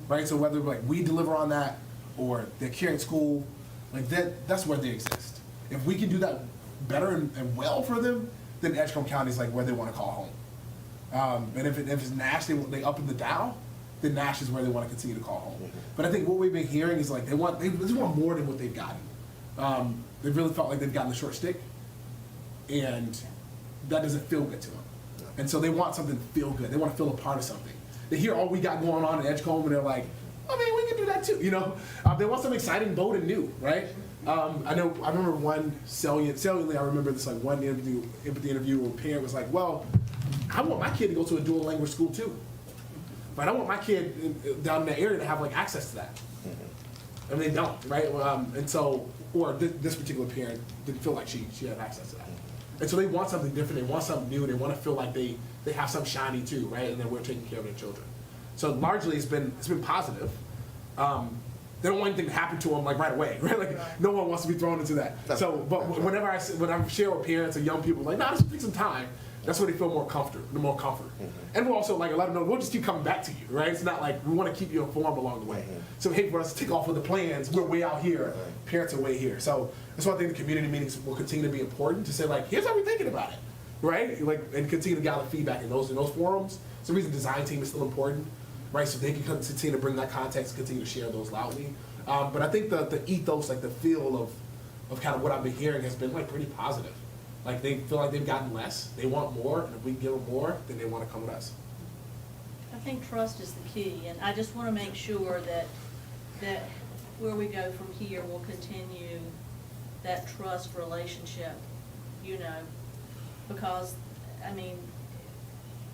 S2: right? So whether like we deliver on that, or they're Kieran school, like that's where they exist. If we can do that better and well for them, then Edgecombe County is like where they want to call home. And if it's Nash, they up in the Dow, then Nash is where they want to continue to call home. But I think what we've been hearing is like they just want more than what they've gotten. They really felt like they've gotten the short stick, and that doesn't feel good to them. And so they want something to feel good. They want to feel a part of something. They hear all we got going on in Edgecombe, and they're like, oh man, we can do that too, you know? They want something exciting, bold, and new, right? I remember one saliently, I remember this like one empathy interview where a parent was like, well, I want my kid to go to a dual language school too. But I want my kid down in that area to have like access to that. And they don't, right? And so, or this particular parent didn't feel like she had access to that. And so they want something different, they want something new, they want to feel like they have something shiny too, right? And then we're taking care of their children. So largely it's been positive. They don't want anything to happen to them like right away, right? Like no one wants to be thrown into that.
S3: That's
S2: So,
S3: right.
S2: but
S3: That's right.
S2: whenever I share with parents or young people, like, nah, this will take some time. That's where they feel more comfort. And we're also like, let them know, we'll just keep coming back to you, right? It's not like we want to keep you informed along the way. So hey, for us to take off with the plans, we're way out here, parents are way here. So that's why I think the community meetings will continue to be important to say like, here's how we're thinking about it, right? Like, and continue to gather feedback in those forums. So the reason design team is still important, right? So they can continue to bring that context, continue to share those loudly. But I think the ethos, like the feel of kind of what I've been hearing has been like pretty positive. Like they feel like they've gotten less, they want more, and if we give them more, then they want to come with us.
S7: I think trust is the key, and I just want to make sure that where we go from here will continue that trust relationship, you know, because, I mean,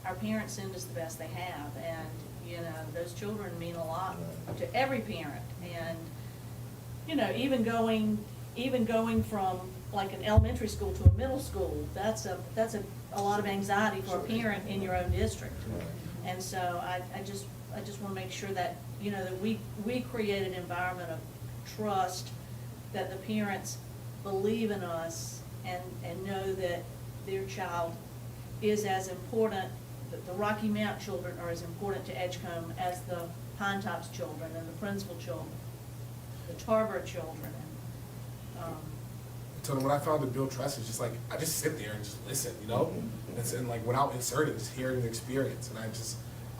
S7: our parents send us the best they have, and, you know, those children mean a lot to every parent, and, you know, even going from like an elementary school to a middle school, that's a lot of anxiety for a parent in your own district. And so I just want to make sure that, you know, that we create an environment of trust, that the parents believe in us and know that their child is as important, that the Rocky Mount children are as important to Edgecombe as the Pine Tops children and the Princeville children, the Tarboro children.
S2: So when I found to build trust, it's just like, I just sit there and just listen, you know? And like without inserting, just hearing the experience. And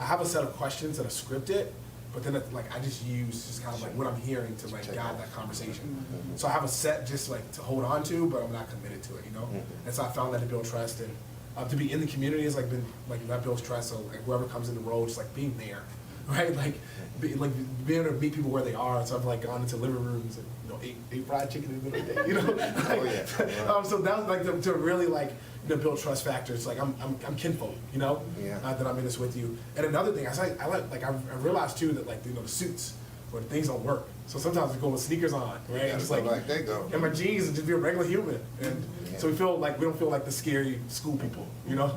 S2: I have a set of questions that are scripted, but then like I just use just kind of like what I'm hearing to like guide that conversation. So I have a set just like to hold on to, but I'm not committed to it, you know? And so I found that to build trust, and to be in the community has like been, like that builds trust. So like whoever comes in the role, just like being there, right? Like being able to meet people where they are. So I've like gone into living rooms and, you know, ate fried chicken in the middle of the day, you know?
S3: Oh, yeah.
S2: So that was like to really like, you know, build trust factors. Like I'm kinfolk, you know,
S3: Yeah.
S2: that I'm in this with you. And another thing, I realized too that like, you know, the suits or the things don't work. So sometimes we go with sneakers on, right?
S3: Yeah,
S2: And just
S3: so
S2: like
S3: like they go.
S2: and my jeans and just be a regular human. And
S3: Yeah.
S2: so we don't feel like the scary school people, you know?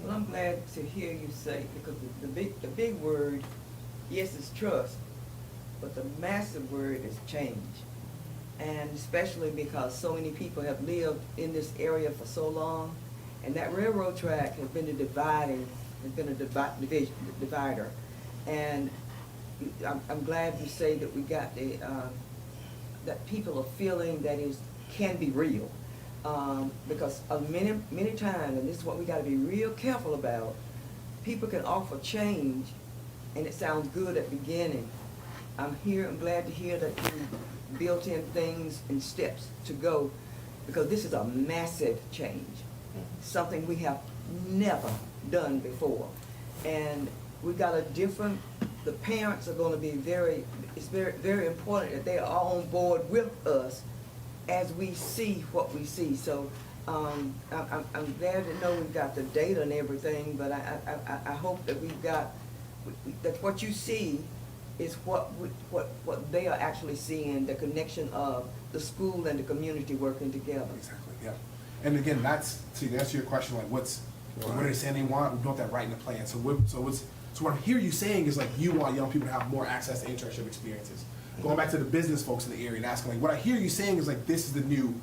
S6: Well, I'm glad to hear you say, because the big word, yes, is trust, but the massive word is change. And especially because so many people have lived in this area for so long, and that railroad track has been a divider. And I'm glad you say that we got that people are feeling that is can be real. Because many times, and this is what we gotta be real careful about, people can offer change, and it sounds good at the beginning. I'm glad to hear that you built in things and steps to go, because this is a massive change, something we have never done before. And we got the parents are gonna be it's very, very important that they are all on board with us as we see what we see. So, I'm glad to know we've got the data and everything, but I hope that we've got, that what you see is what they are actually seeing, the connection of the school and the community working together.
S2: Exactly, yeah. And again, to answer your question, like what are they saying they want? We built that right in the plan. So what I hear you saying is like you want young people to have more access to internship experiences. Going back to the business folks in the area and asking, like, what I hear you saying is like this is the new,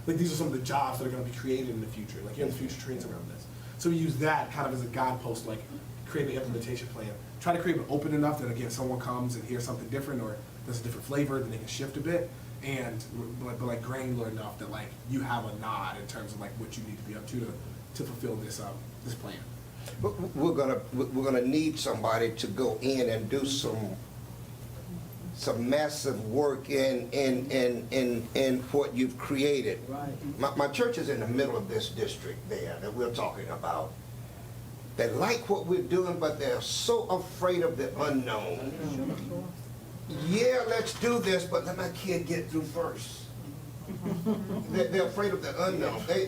S2: like these are some of the jobs that are going to be created in the future. Like you have the future trends around this. So we use that kind of as a guidepost, like create an implementation plan. Try to create it open enough that again someone comes and hears something different or there's a different flavor, then they can shift a bit. But like granular enough that like you have a nod in terms of like what you need to be up to fulfill this plan.
S3: But we're gonna need somebody to go in and do some massive work in what you've created.
S6: Right.
S3: My church is in the middle of this district there that we're talking about. They like what we're doing, but they're so afraid of the unknown. Yeah, let's do this, but let my kid get through first. They're afraid of the unknown. They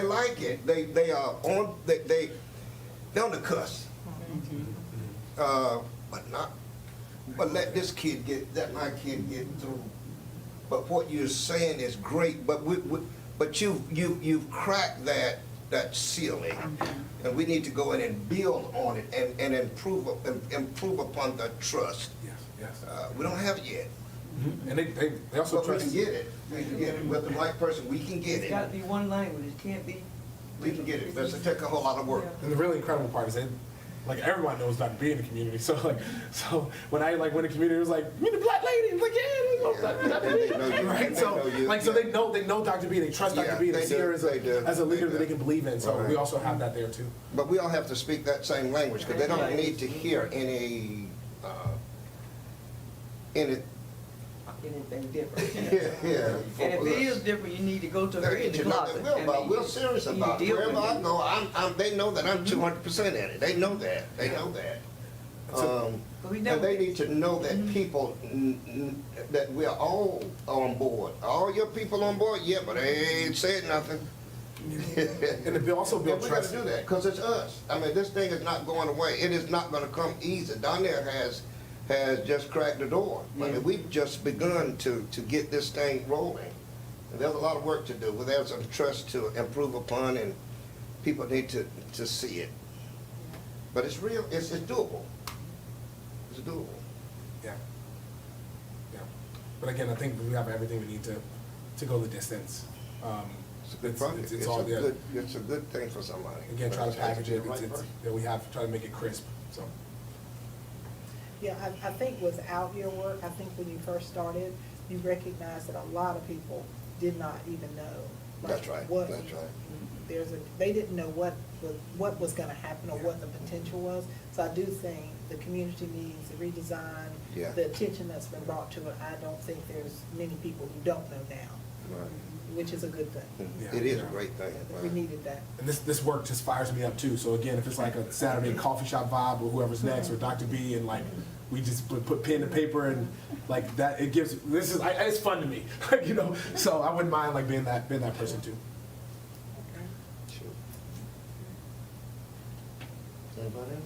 S3: like it. They're on the cusp. But let my kid get through. But what you're saying is great. But you've cracked that ceiling, and we need to go in and build on it and improve upon the trust.
S2: Yes.
S3: We don't have it yet.
S2: Mm-hmm. And they also
S3: But we
S2: trust.
S3: can get it. We can get it with the right person. We can get
S6: It's gotta
S3: it.
S6: be one language, it can't be.
S3: We can get it. But it'll take a whole lot of work.
S2: And the really incredible part is like everyone knows Dr. B in the community. So when the community was like, you the black lady, it's like, yeah, Dr. B.
S3: They know you.
S2: Right?
S3: They
S2: So
S3: know you.
S2: like so they know Dr. B, they trust Dr. B, they see her as
S3: They do.
S2: a leader
S3: They
S2: that they
S3: do.
S2: can believe in. So
S3: Right.
S2: we also have that there too.
S3: But we all have to speak that same language, because they don't need to hear anything
S6: Different.
S3: yeah.
S6: And if it is different, you need to go to her in the closet.
S3: We're serious
S6: You
S3: about it.
S6: deal
S3: Wherever
S6: with
S3: I
S6: it.
S3: go, they know that I'm 200% in it. They know that. They know that. And they need to know that people, that we are all on board. All your people on board, yeah, but they ain't said nothing.
S2: And to also build
S3: But we gotta
S2: trust.
S3: do that, because it's us. I mean, this thing is not going away. It is not gonna come easy. Donnell has just cracked the door. I mean, we've just begun to get this thing rolling. And there's a lot of work to do. Well, there's some trust to improve upon, and people need to see it. But it's real, it's doable. It's doable.
S2: Yeah. But again, I think we have everything we need to go the distance.
S3: It's a good project. It's a good thing for somebody.
S2: Again, try to package it.
S3: Right person.
S2: We have to try to make it crisp. So.
S1: Yeah, I think without your work, I think when you first started, you recognized that a lot of people did not even know. like,
S3: That's right,
S1: what-
S3: that's right.
S1: They didn't know what was gonna happen or what the potential was. So I do think the community needs a redesign,
S3: Yeah.
S1: the attention that's been brought to it. I don't think there's many people who don't know now,
S3: Right.
S1: which is a good thing.
S2: Yeah.
S3: It is a great thing.
S1: We needed that.
S2: And this work just fires me up too. So again, if it's like a Saturday coffee shop vibe or whoever's next or Dr. B and like we just put pen to paper and like that, it gives, it's fun to me, you know? So I wouldn't mind like being that person too.
S3: Sure. Anybody else?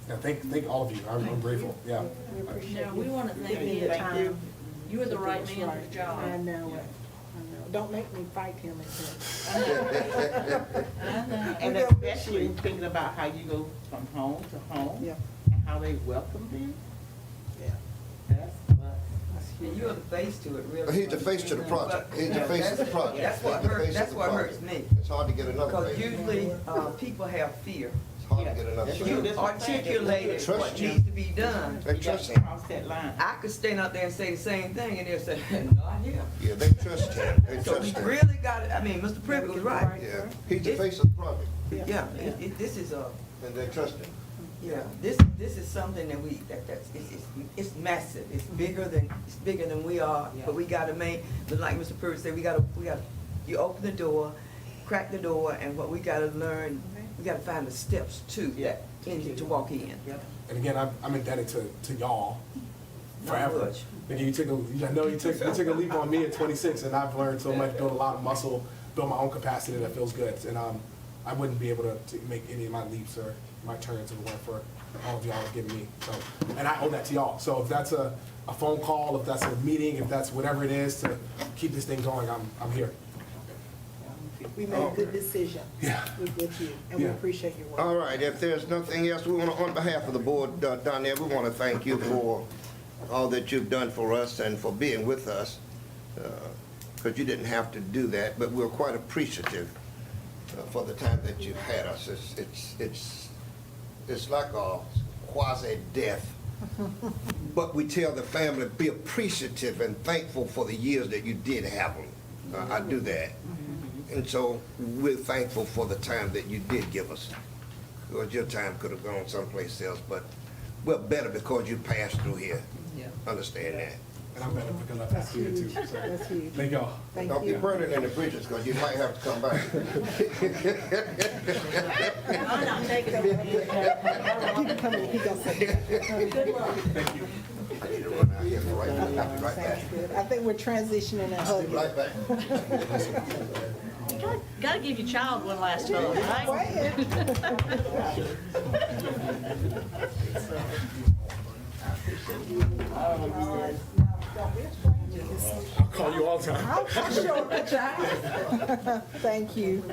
S2: Yeah, thank all of you. I'm grateful. Yeah.
S1: We appreciate
S7: No,
S1: you.
S7: we wanna thank
S1: giving
S7: you.
S1: the time.
S7: You were the right man for the
S1: Right.
S7: job.
S1: I know it. Don't make me fight him again.
S7: I know.
S8: And
S1: We will miss
S8: especially
S1: you.
S8: thinking about how you go from home to home.
S1: Yeah.
S8: And how they welcome them.
S1: Yeah.
S8: That's what.
S6: And you're the face to it, really.
S3: He's the face to the project. He's the face of the project.
S6: That's what
S3: He's the face
S6: hurts,
S3: of
S6: that's
S3: the
S6: what
S3: project.
S6: hurts me.
S3: It's hard to get another
S6: Because
S3: face.
S6: usually, people have fear.
S3: It's hard to get enough
S8: You
S3: service.
S6: articulated
S3: Trust
S6: what
S3: you.
S6: needs to be done.
S3: They
S8: You gotta
S3: trust him.
S8: cross that line.
S6: I could stand out there and say the same thing, and they'll say, not here.
S3: Yeah, they trust him. They
S6: So
S3: trust
S6: we
S3: him.
S6: Mr. Privet was right.
S3: Yeah, he's the face of the project,
S6: Yeah, this is a,
S3: and they trust him.
S6: yeah, this is something that it's massive. It's bigger than we are, but we gotta but like Mr. Privet said, you open the door, crack the door, and what we gotta learn, we gotta find the steps to to walk in.
S8: Yep.
S2: And again, I'm indebted to y'all
S6: Not
S2: forever.
S6: much.
S2: Nigga, I know you took a leap on me at 26, and I've learned so much, built a lot of muscle, built my own capacity that feels good. And I wouldn't be able to make any of my leaps or my turns if it weren't for all of y'all have given me. So, and I owe that to y'all. So if that's a phone call, if that's a meeting, if that's whatever it is to keep this thing going, I'm here.
S1: We made a good decision.
S2: Yeah.
S1: With you, and we
S2: Yeah.
S1: appreciate your work.
S3: All right, if there's nothing else, we want to, on behalf of the board, Donnell, we want to thank you for all that you've done for us and for being with us, because you didn't have to do that, but we're quite appreciative for the time that you've had us. It's like a quasi-death, but we tell the family, be appreciative and thankful for the years that you did have them. I do that. And so we're thankful for the time that you did give us. Because your time could have gone someplace else, but we're better because you passed through here.
S6: Yeah.
S3: Understand that.
S2: And I'm better because I've passed through it too. So,
S1: That's huge.
S2: thank y'all.
S1: Thank
S3: Don't be
S1: you.
S3: burning in the bridges because you might have to come back.
S7: I'm not taking it.
S1: You can come in, he gonna say that.
S7: Good luck.
S2: Thank you.
S3: I need to run out here right now. I'll be right back.
S1: Sounds good. I think we're transitioning and
S3: I'll be
S1: hugging.
S3: right back.
S7: Gotta give your child one last hug,
S1: Go
S7: right?
S1: ahead.
S2: I'll call you all the time.
S1: I'll show up at your house. Thank you.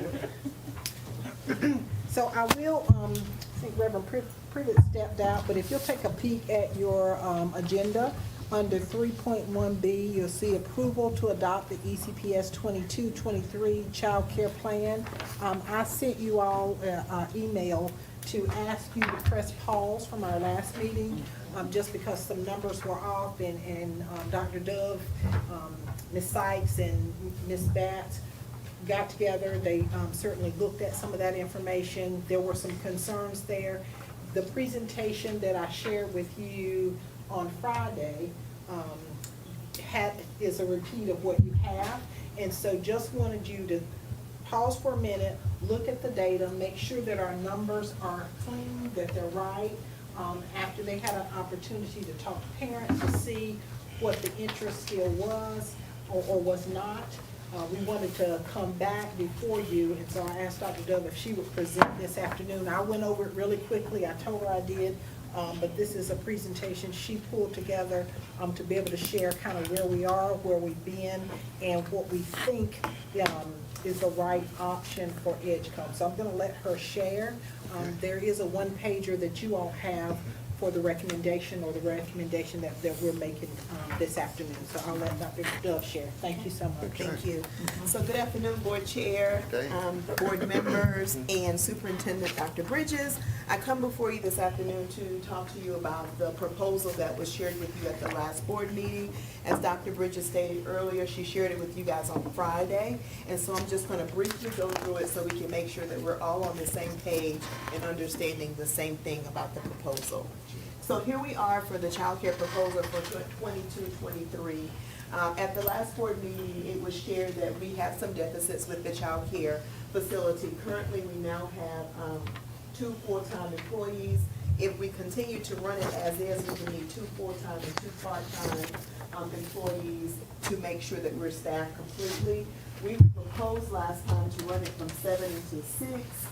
S1: So I will, I think Reverend Privet stepped out, but if you'll take a peek at your agenda, under 3.1B, you'll see approval to adopt the ECPS 22-23 child care plan. I sent you all an email to ask you to press pause from our last meeting, just because some numbers were off, and Dr. Dove, Ms. Sykes, and Ms. Batts got together. They certainly looked at some of that information. There were some concerns there. The presentation that I shared with you on Friday is a repeat of what you have. And so just wanted you to pause for a minute, look at the data, make sure that our numbers are clean, that they're right. After they had an opportunity to talk to parents to see what the interest still was or was not. We wanted to come back before you, and so I asked Dr. Dove if she would present this afternoon. I went over it really quickly. I told her I did, but this is a presentation she pulled together to be able to share kind of where we are, where we've been, and what we think is the right option for Edgecombe. So I'm going to let her share. There is a one-pager that you all have for the recommendation that we're making this afternoon. So I'll let Dr. Dove share. Thank you so much.
S9: Thank you. So good afternoon, Board Chair, board members, and Superintendent Dr. Bridges. I come before you this afternoon to talk to you about the proposal that was shared with you at the last board meeting. As Dr. Bridges stated earlier, she shared it with you guys on Friday. And so I'm just going to briefly go through it so we can make sure that we're all on the same page and understanding the same thing about the proposal. So here we are for the child care proposal for 22-23. At the last board meeting, it was shared that we have some deficits with the child care facility. Currently, we now have 2 full-time employees. If we continue to run it as is, we will need 2 full-time and 2 part-time employees to make sure that we're staffed completely. We proposed last time to run it from 7 to 6.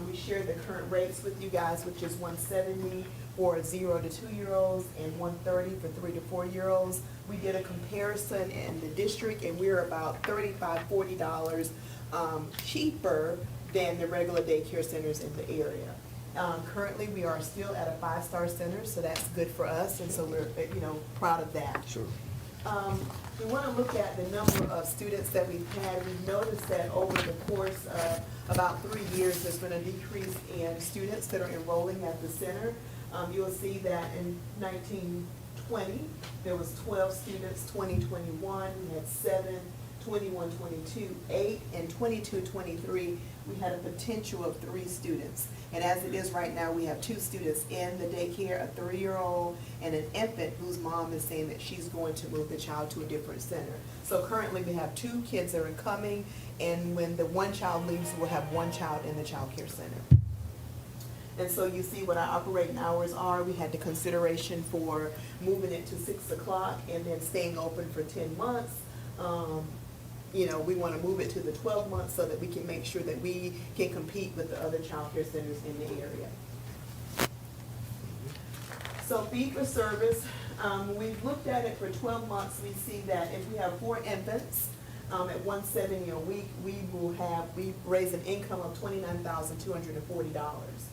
S9: We shared the current rates with you guys, which is $170 for 0 to 2-year-olds and $130 for 3 to 4-year-olds. We did a comparison in the district, and we're about $35, $40 cheaper than the regular daycare centers in the area. Currently, we are still at a 5-star center, so that's good for us, and so we're proud of that.
S3: Sure.
S9: We want to look at the number of students that we've had. We've noticed that over the course of about 3 years, there's been a decrease in students that are enrolling at the center. You'll see that in 1920, there was 12 students, 2021, we had 7, 21, 22, 8, and 22, 23, we had a potential of 3 students. And as it is right now, we have 2 students in the daycare, a 3-year-old and an infant whose mom is saying that she's going to move the child to a different center. So currently we have 2 kids that are incoming, and when the one child leaves, we'll have 1 child in the child care center. And so you see what our operating hours are. We had the consideration for moving it to 6 o'clock and then staying open for 10 months. You know, we want to move it to the 12 months so that we can make sure that we can compete with the other child care centers in the area. So fee for service, we've looked at it for 12 months. We see that if we have 4 infants at $170 a week, we raise an income of $29,240.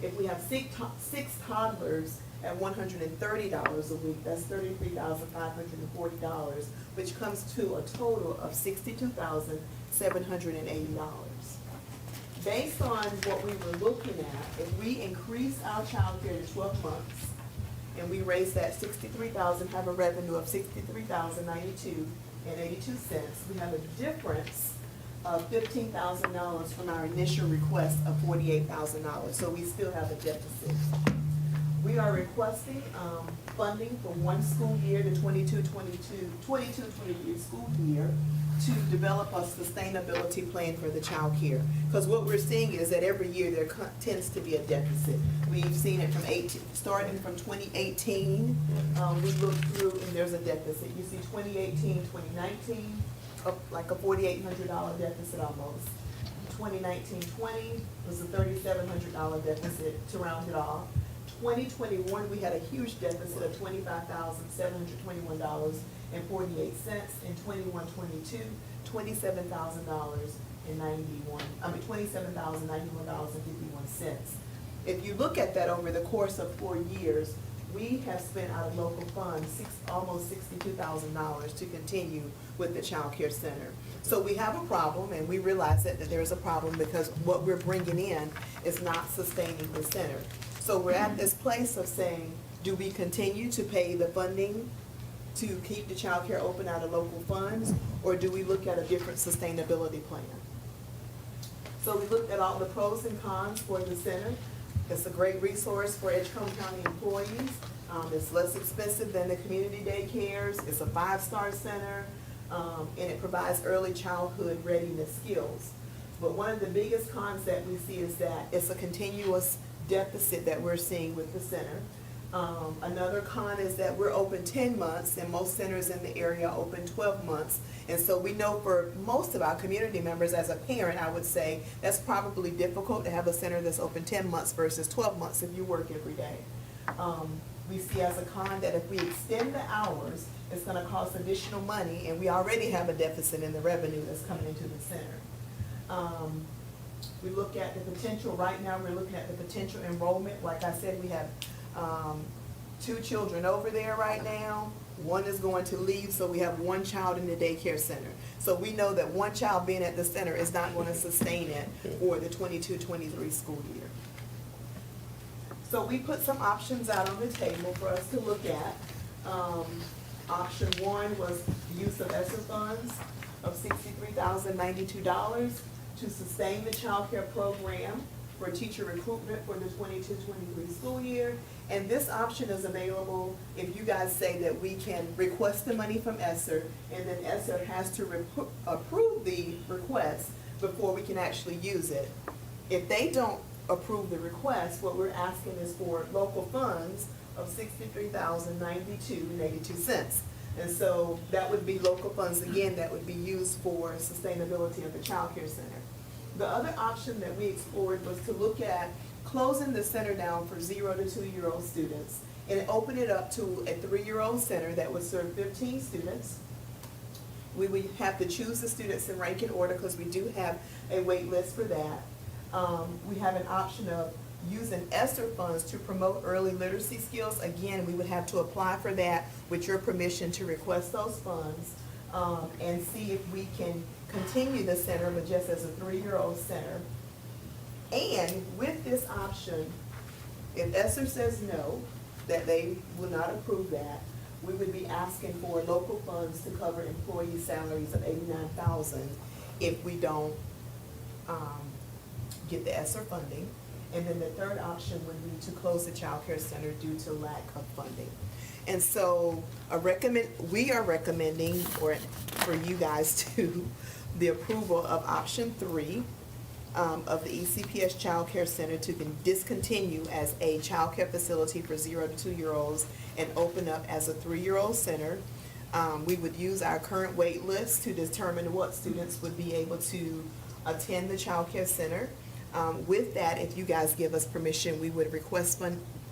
S9: If we have 6 toddlers at $130 a week, that's $33,540, which comes to a total of $62,780. Based on what we were looking at, if we increase our child care to 12 months, and we raise that 63,000, have a revenue of 63,092.82 cents, we have a difference of $15,000 from our initial request of $48,000, so we still have a deficit. We are requesting funding for 1 school year, the 22-23 school year, to develop a sustainability plan for the child care. Because what we're seeing is that every year there tends to be a deficit. We've seen it from starting from 2018, we looked through and there's a deficit. You see 2018, 2019, like a $4,800 deficit almost. 2019-20 was a $3,700 deficit to round it off. 2021, we had a huge deficit of $25,721.48. In 21-22, $27,091.51. If you look at that over the course of 4 years, we have spent out of local funds almost $62,000 to continue with the child care center. So we have a problem, and we realize that there's a problem because what we're bringing in is not sustaining the center. So we're at this place of saying, do we continue to pay the funding to keep the child care open out of local funds, or do we look at a different sustainability plan? So we looked at all the pros and cons for the center. It's a great resource for Edgecombe County employees. It's less expensive than the community daycares. It's a 5-star center, and it provides early childhood readiness skills. But one of the biggest cons that we see is that it's a continuous deficit that we're seeing with the center. Another con is that we're open 10 months and most centers in the area are open 12 months. And so we know for most of our community members, as a parent, I would say that's probably difficult to have a center that's open 10 months versus 12 months if you work every day. We see as a con that if we extend the hours, it's going to cost additional money, and we already have a deficit in the revenue that's coming into the center. We look at the potential, right now we're looking at the potential enrollment. Like I said, we have 2 children over there right now. 1 is going to leave, so we have 1 child in the daycare center. So we know that 1 child being at the center is not going to sustain it for the 22-23 school year. So we put some options out on the table for us to look at. Option 1 was the use of ESSER funds of $63,092 to sustain the child care program for teacher recruitment for the 22-23 school year. And this option is available if you guys say that we can request the money from ESSER, and then ESSER has to approve the request before we can actually use it. If they don't approve the request, what we're asking is for local funds of $63,092.82. And so that would be local funds, again, that would be used for sustainability of the child care center. The other option that we explored was to look at closing the center down for 0 to 2-year-old students and open it up to a 3-year-old center that would serve 15 students. We would have to choose the students in rank and order because we do have a wait list for that. We have an option of using ESSER funds to promote early literacy skills. Again, we would have to apply for that with your permission to request those funds, and see if we can continue the center, but just as a 3-year-old center. And with this option, if ESSER says no, that they will not approve that, we would be asking for local funds to cover employee salaries of $89,000 if we don't get the ESSER funding. And then the third option would be to close the child care center due to lack of funding. And so we are recommending, or for you guys to, the approval of option 3 of the ECPS Child Care Center to discontinue as a child care facility for 0 to 2-year-olds and open up as a 3-year-old center. We would use our current wait list to determine what students would be able to attend the child care center. With that, if you guys give us permission, we would request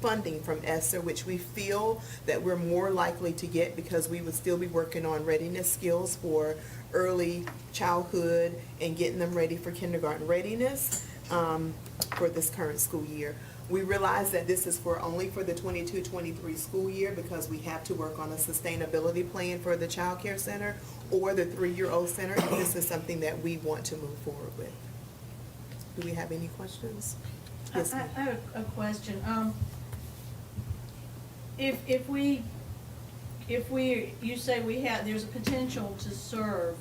S9: funding from ESSER, which we feel that we're more likely to get because we would still be working on readiness skills for early childhood and getting them ready for kindergarten readiness for this current school year. We realize that this is only for the 22-23 school year because we have to work on a sustainability plan for the child care center or the 3-year-old center, if this is something that we want to move forward with. Do we have any questions? Yes,
S7: I
S9: ma'am.
S7: have a question. You say there's a potential to serve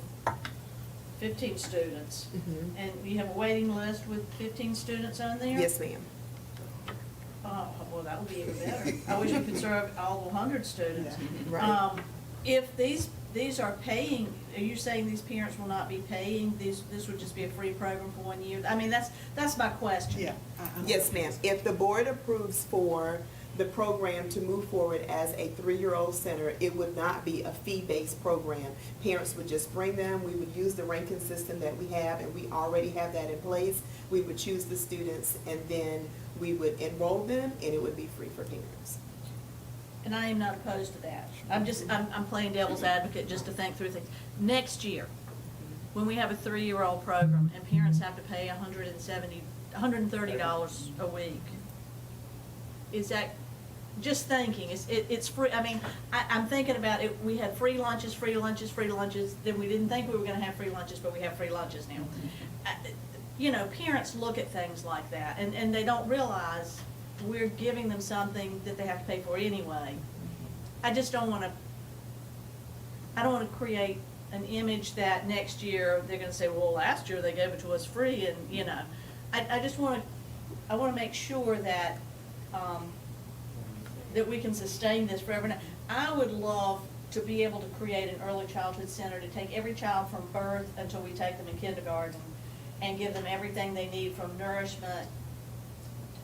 S7: 15 students,
S9: Mhm.
S7: and you have a waiting list with 15 students on there?
S9: Yes, ma'am.
S7: Oh, well, that would be even better. I wish we could serve all 100 students.
S9: Right.
S7: If these are paying, are you saying these parents will not be paying? This would just be a free program for 1 year? I mean, that's my question.
S1: Yeah.
S9: Yes, ma'am. If the board approves for the program to move forward as a 3-year-old center, it would not be a fee-based program. Parents would just bring them, we would use the ranking system that we have, and we already have that in place. We would choose the students, and then we would enroll them, and it would be free for parents.
S7: And I am not opposed to that. I'm playing devil's advocate just to think through things. Next year, when we have a 3-year-old program and parents have to pay $130 a week, is that, just thinking, it's free, I mean, I'm thinking about it, we had free lunches, then we didn't think we were gonna have free lunches, but we have free lunches now. You know, parents look at things like that, and they don't realize we're giving them something that they have to pay for anyway. I just don't wanna create an image that next year they're gonna say, well, last year they gave it to us free, and, you know. I wanna make sure that, that we can sustain this forever. Now, I would love to be able to create an early childhood center to take every child from birth until we take them in kindergarten and give them everything they need from nourishment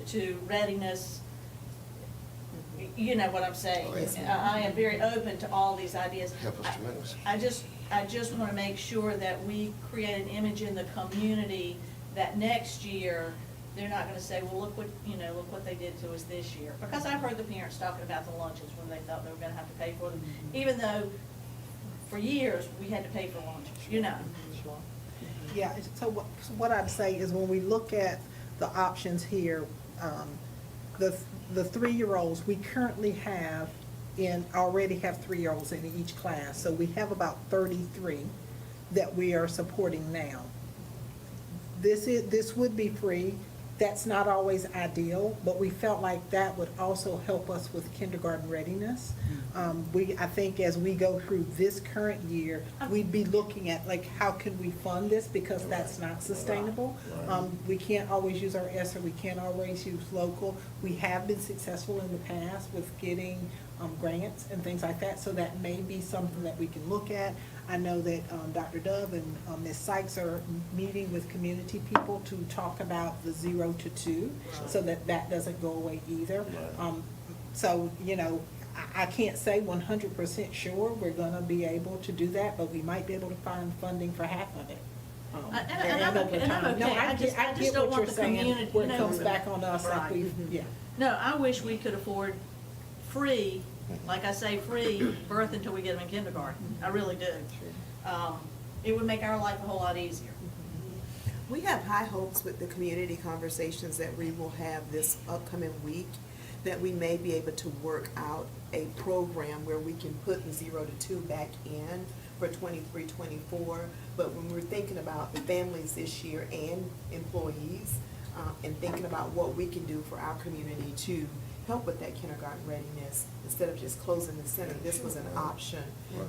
S7: to readiness. You know what I'm saying.
S3: Oh, yes.
S7: I am very open to all these ideas.
S3: Help us tremendously.
S7: I just want to make sure that we create an image in the community that next year they're not going to say, well, look what they did to us this year. Because I've heard the parents talking about the lunches when they thought they were going to have to pay for them, even though for years we had to pay for lunches, you know.
S1: Yeah, so what I'd say is when we look at the options here, the 3-year-olds, we currently already have 3-year-olds in each class, so we have about 33 that we are supporting now. This would be free. That's not always ideal, but we felt like that would also help us with kindergarten readiness. I think as we go through this current year, we'd be looking at like, how can we fund this, because that's not sustainable. We can't always use our ESSER, we can't always use local. We have been successful in the past with getting grants and things like that, so that may be something that we can look at. I know that Dr. Dove and Ms. Sykes are meeting with community people to talk about the 0 to 2, so that doesn't go away either. So, you know, I can't say 100% sure we're gonna be able to do that, but we might be able to find funding for half of it.
S7: And I'm okay.
S1: No, I
S7: just
S1: get
S7: don't
S1: what
S7: want
S1: you're
S7: the
S1: saying,
S7: community,
S1: where
S7: you
S1: it
S7: know.
S1: comes back on us like
S7: Right.
S1: yeah.
S7: No, I wish we could afford free, like I say, free birth until we get them in kindergarten. I really do. It would make our life a whole lot easier.
S9: We have high hopes with the community conversations that we will have this upcoming week, that we may be able to work out a program where we can put the 0 to 2 back in for 23-24. But when we're thinking about the families this year and employees, and thinking about what we can do for our community to help with that kindergarten readiness, instead of just closing the center, this was an option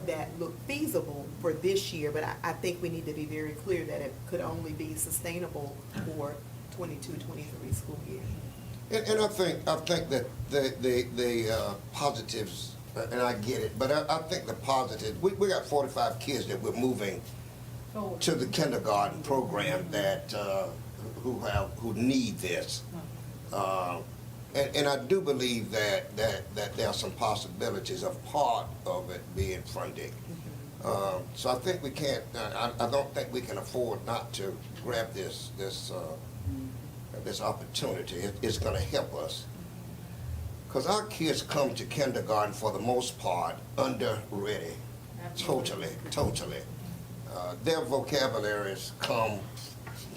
S9: that looked feasible for this year, but I think we need to be very clear that it could only be sustainable for 22-23 school year.
S3: And I think that the positives, and I get it, but I think the positives, we got 45 kids that we're moving to the kindergarten program that, who need this. And I do believe that there are some possibilities of part of it being funding. So I think we can't, I don't think we can afford not to grab this opportunity. It's gonna help us. Because our kids come to kindergarten for the most part under-ready, totally. Their vocabularies come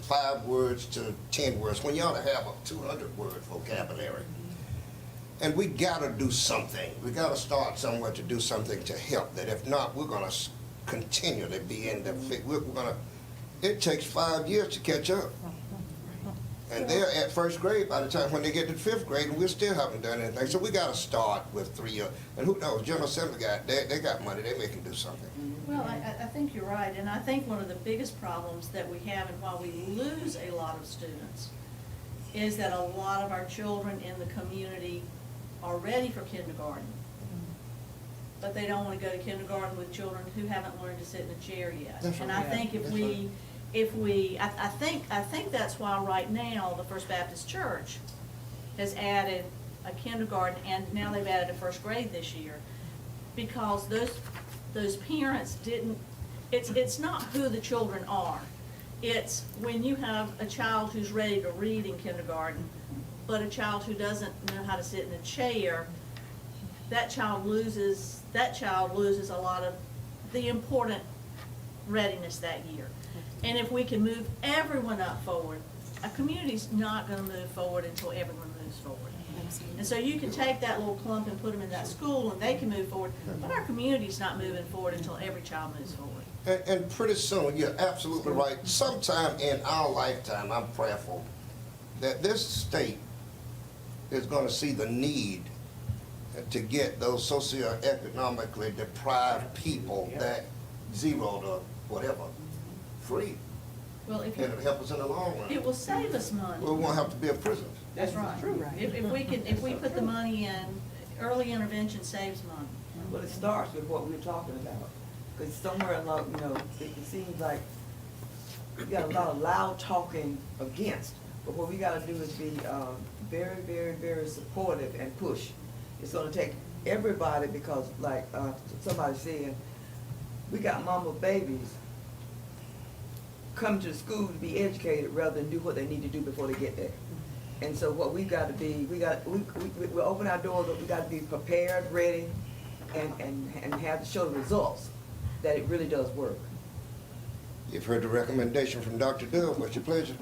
S3: 5 words to 10 words, when you ought to have a 200-word vocabulary. And we gotta do something. We gotta start somewhere to do something to help that. If not, we're gonna continually be in the, it takes 5 years to catch up. And they're at 1st grade by the time when they get to 5th grade, and we still haven't done anything. So we gotta start with 3 years. And who knows, General Assembly they got money, they can do something.
S7: Well, I think you're right, and I think one of the biggest problems that we have, and why we lose a lot of students, is that a lot of our children in the community are ready for kindergarten, but they don't want to go to kindergarten with children who haven't learned to sit in a chair yet.
S3: That's
S7: And
S3: right.
S7: I think I think that's why right now the First Baptist Church has added a kindergarten, and now they've added a 1st grade this year, because those parents didn't, it's not who the children are. It's when you have a child who's ready to read in kindergarten, but a child who doesn't know how to sit in a chair, that child loses a lot of the important readiness that year. And if we can move everyone up forward, a community's not gonna move forward until everyone moves forward. And so you can take that little clump and put them in that school and they can move forward, but our community's not moving forward until every child moves forward.
S3: And pretty soon, you're absolutely right. Sometime in our lifetime, I'm prayerful that this state is gonna see the need to get those socioeconomically deprived people that 0 to whatever, free.
S7: Well,
S3: And it'll help us in the long run.
S7: it will save us money.
S3: We won't have to be a prison.
S7: That's right. If we put the money in, early intervention saves money.
S6: Well, it starts with what we're talking about, because somewhere along, it seems like we got a lot of loud talking against, but what we gotta do is be very, very, very supportive and push. It's gonna take everybody, because like somebody said, we got mama babies come to school to be educated rather than do what they need to do before they get there. And so what we got to be, we open our doors, but we got to be prepared, ready, and have to show the results that it really does work.
S3: You've heard the recommendation from Dr. Dove. What's your pleasure?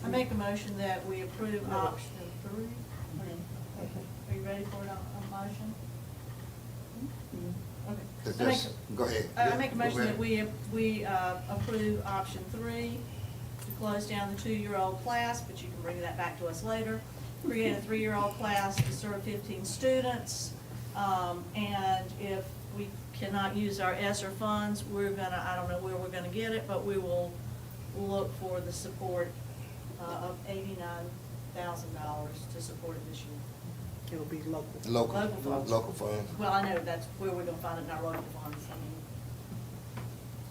S7: I make a motion that we approve option 3. Are you ready for a motion? Okay.
S3: Go ahead.
S7: I make a motion that we approve option 3 to close down the 2-year-old class, but you can bring that back to us later. Create a 3-year-old class to serve 15 students, and if we cannot use our ESSER funds, I don't know where we're gonna get it, but we will look for the support of $89,000 to support it this year.
S1: It will be local.
S3: Local funds.
S7: Well, I know that's where we're gonna find it in our local funds,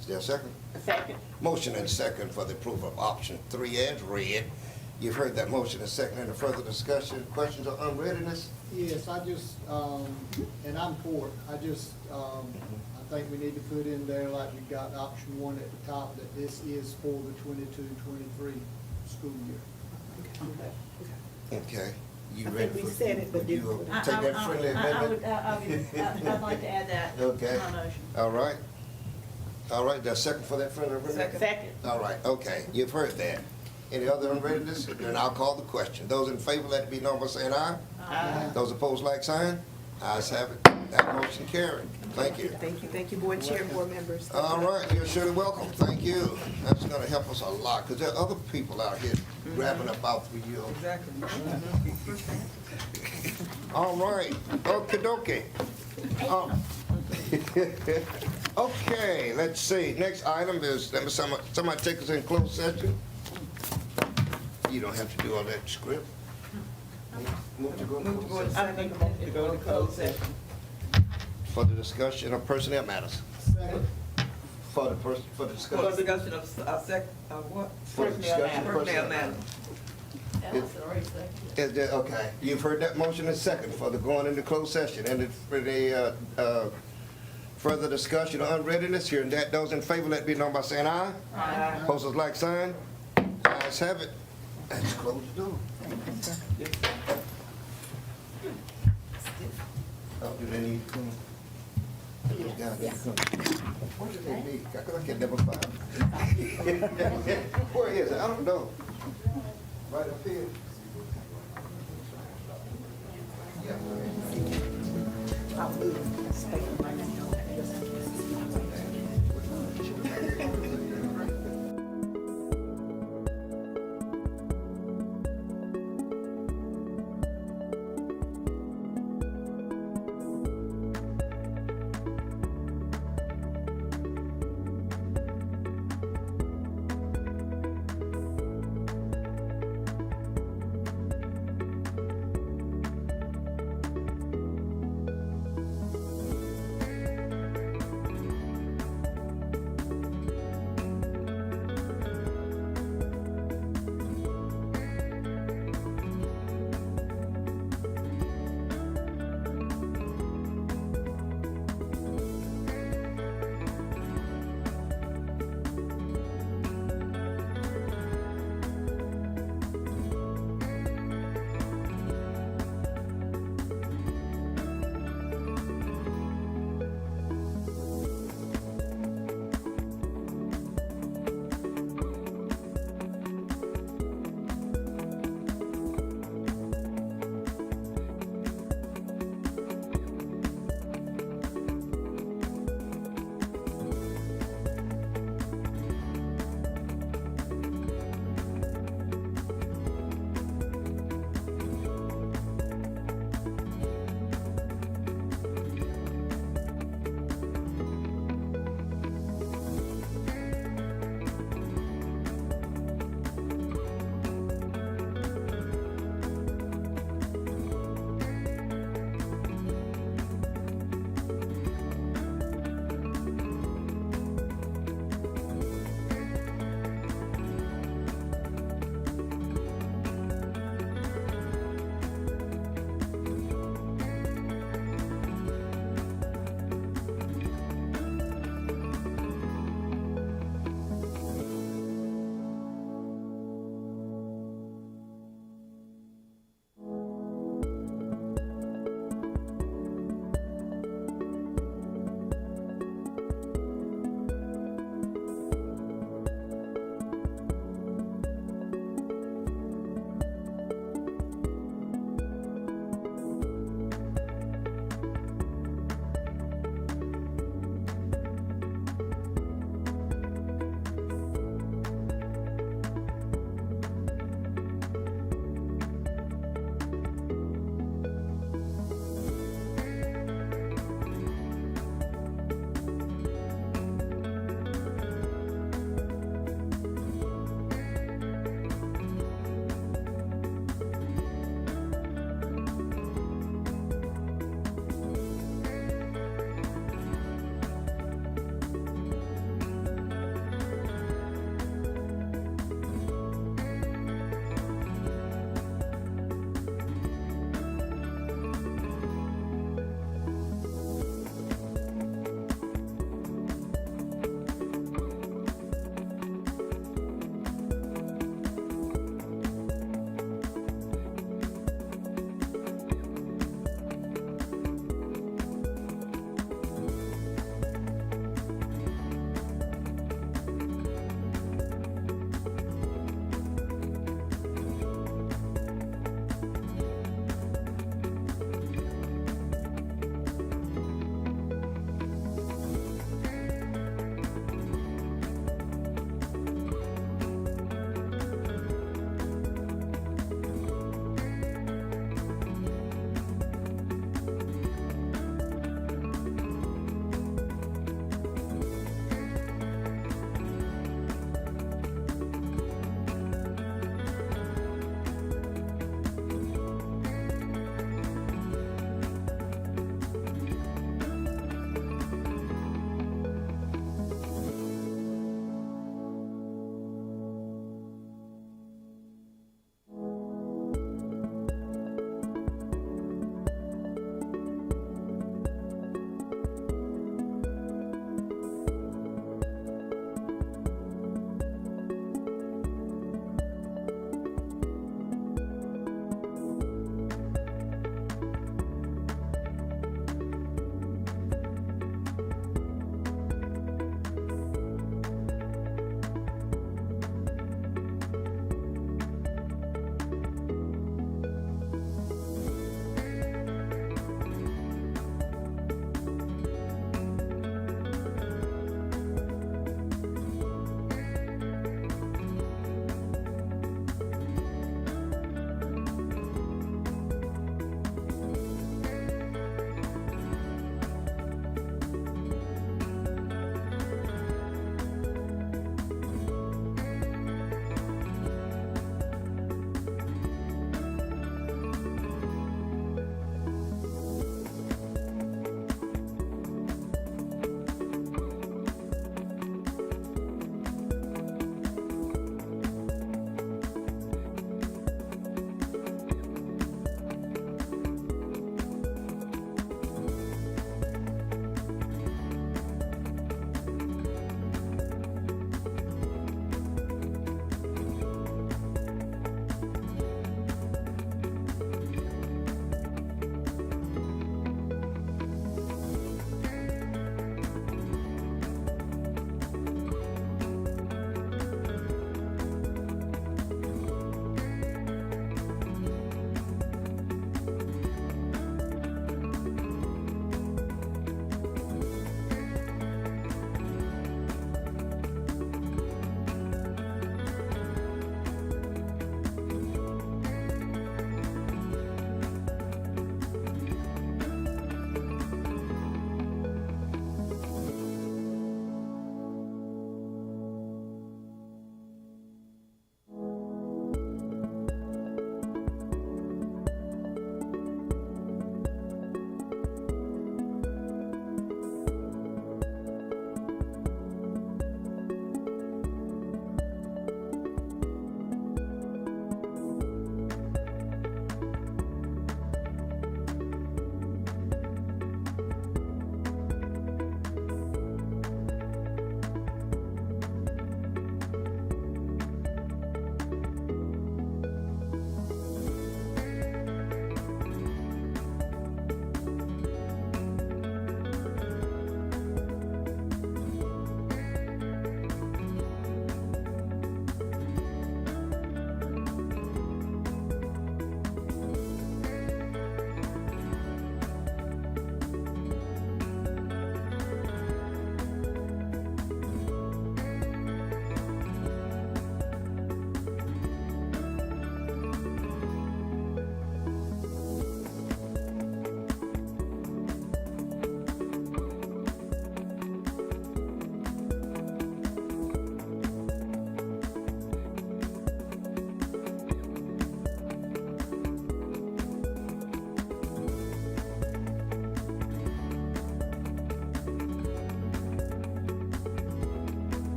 S3: Is there a second?
S8: A second.
S3: Motion and second for the approval of option 3 as read. You've heard that motion and second. Any further discussion? Questions on unreadiness?
S10: Yes, I just, and I'm for it, I think we need to put in there, like we got option 1 at the top, that this is for the 22-23 school year.
S3: Okay. You
S9: I
S3: ready
S9: think we
S3: for-
S9: said it, but
S3: would you
S9: didn't.
S3: take that friendly amendment?
S7: I'd like to add that to
S3: Okay.
S7: my motion.
S3: All right. All right, there's a second for that friendly amendment?
S6: Second.
S3: All right, okay, you've heard that. Any other unreadiness? Then I'll call the question. Those in favor, let it be known by saying aye.
S6: Aye.
S3: Those opposed, like sign. Ayes have it. That motion carried. Thank you.
S9: Thank you, board chair and board members.
S3: All right, you're surely welcome. Thank you. That's gonna help us a lot, because there are other people out here grabbing up our 3 years.
S6: Exactly.
S3: All right, okey dokey. Okay, let's see. Next item is, let me, somebody take us in closed session. You don't have to do all that script. Move to go into
S6: Move to go
S3: closed
S6: in
S3: session
S6: second, to go to closed session.
S3: for the discussion of personnel matters. For the
S6: For
S3: discussion.
S6: discussion of what?
S3: For the discussion of
S6: Personnel matters.
S3: Is there, okay, you've heard that motion in second for the going into closed session, and for the, further discussion of unreadiness, hearing that, those in favor, let it be known by saying aye.
S6: Aye.
S3: Opposers like sign. Ayes have it. Let's close the door. Oh, do they need to come? Those guys need to come. What do they need? I can't never find them. Where is it? I don't know. Right up here.
S9: I'll move.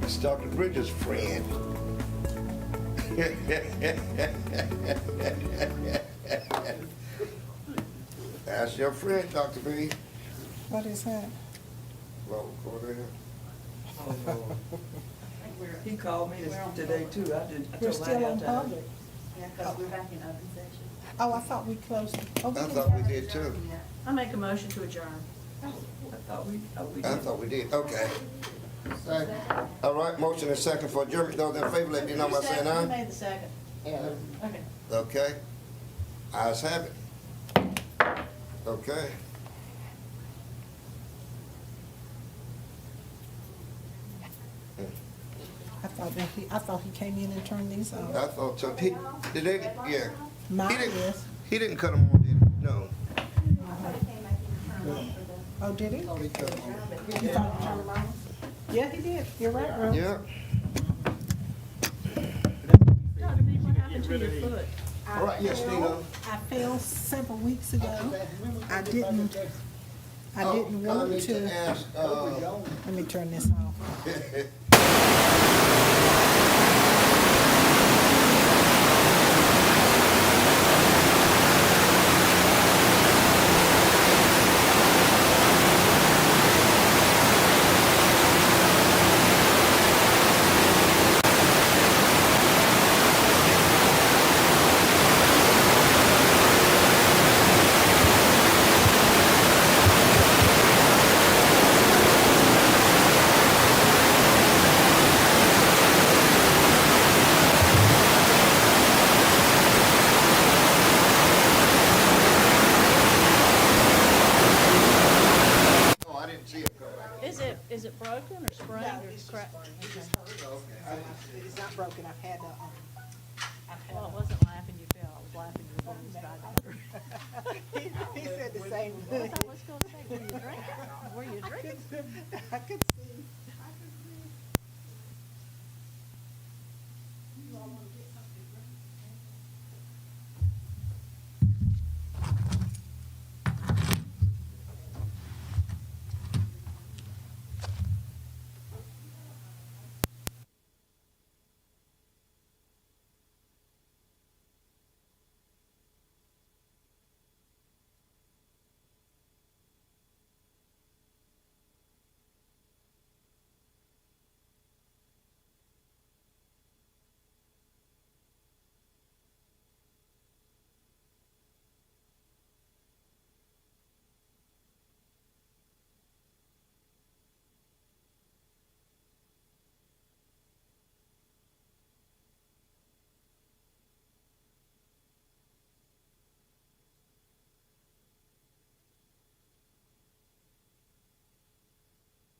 S3: It's Dr. Bridges' friend. That's your friend, Dr. B.
S1: What is that?
S3: Well, go ahead.
S6: He called me today too, I
S1: We're
S6: told him I
S1: still
S6: had
S1: on
S6: time.
S1: public.
S4: Yeah, because we're back in open session.
S1: Oh, I thought we closed. Oh,
S3: I
S1: we did.
S3: thought we did too.
S7: I make a motion to adjourn.
S6: I thought we
S3: I
S6: did.
S3: thought we did, okay.
S10: Second.
S3: All right, motion and second for adjournment. Those in favor, let me know by saying
S7: Who
S3: aye.
S7: made the second? Okay.
S3: Okay. Ayes have it. Okay.
S1: I thought he came in and turned these off.
S3: I thought so. Did they, yeah.
S1: Mine
S3: He didn't-
S1: is.
S3: He didn't cut them on, did he? No.
S1: Oh, did he?
S10: Thought he cut 'em off.
S1: You thought he turned them off? Yeah, he did. You're right, Earl.
S3: Yeah.
S7: Dr. B, what happened to your foot?
S3: All right, yes, Nina.
S1: I fell several weeks ago. I didn't
S3: I
S1: want
S3: need
S1: to.
S3: to ask,
S1: Let me turn this off.
S3: Oh, I didn't see it come back.
S7: Is it broken or sprained or cracked?
S1: It's not broken. I've had
S7: Well, it wasn't laughing you fell, I was laughing you were
S1: he said the same
S7: I
S1: thing.
S7: thought I was gonna say, were you drinking? Were you drinking?
S1: I could see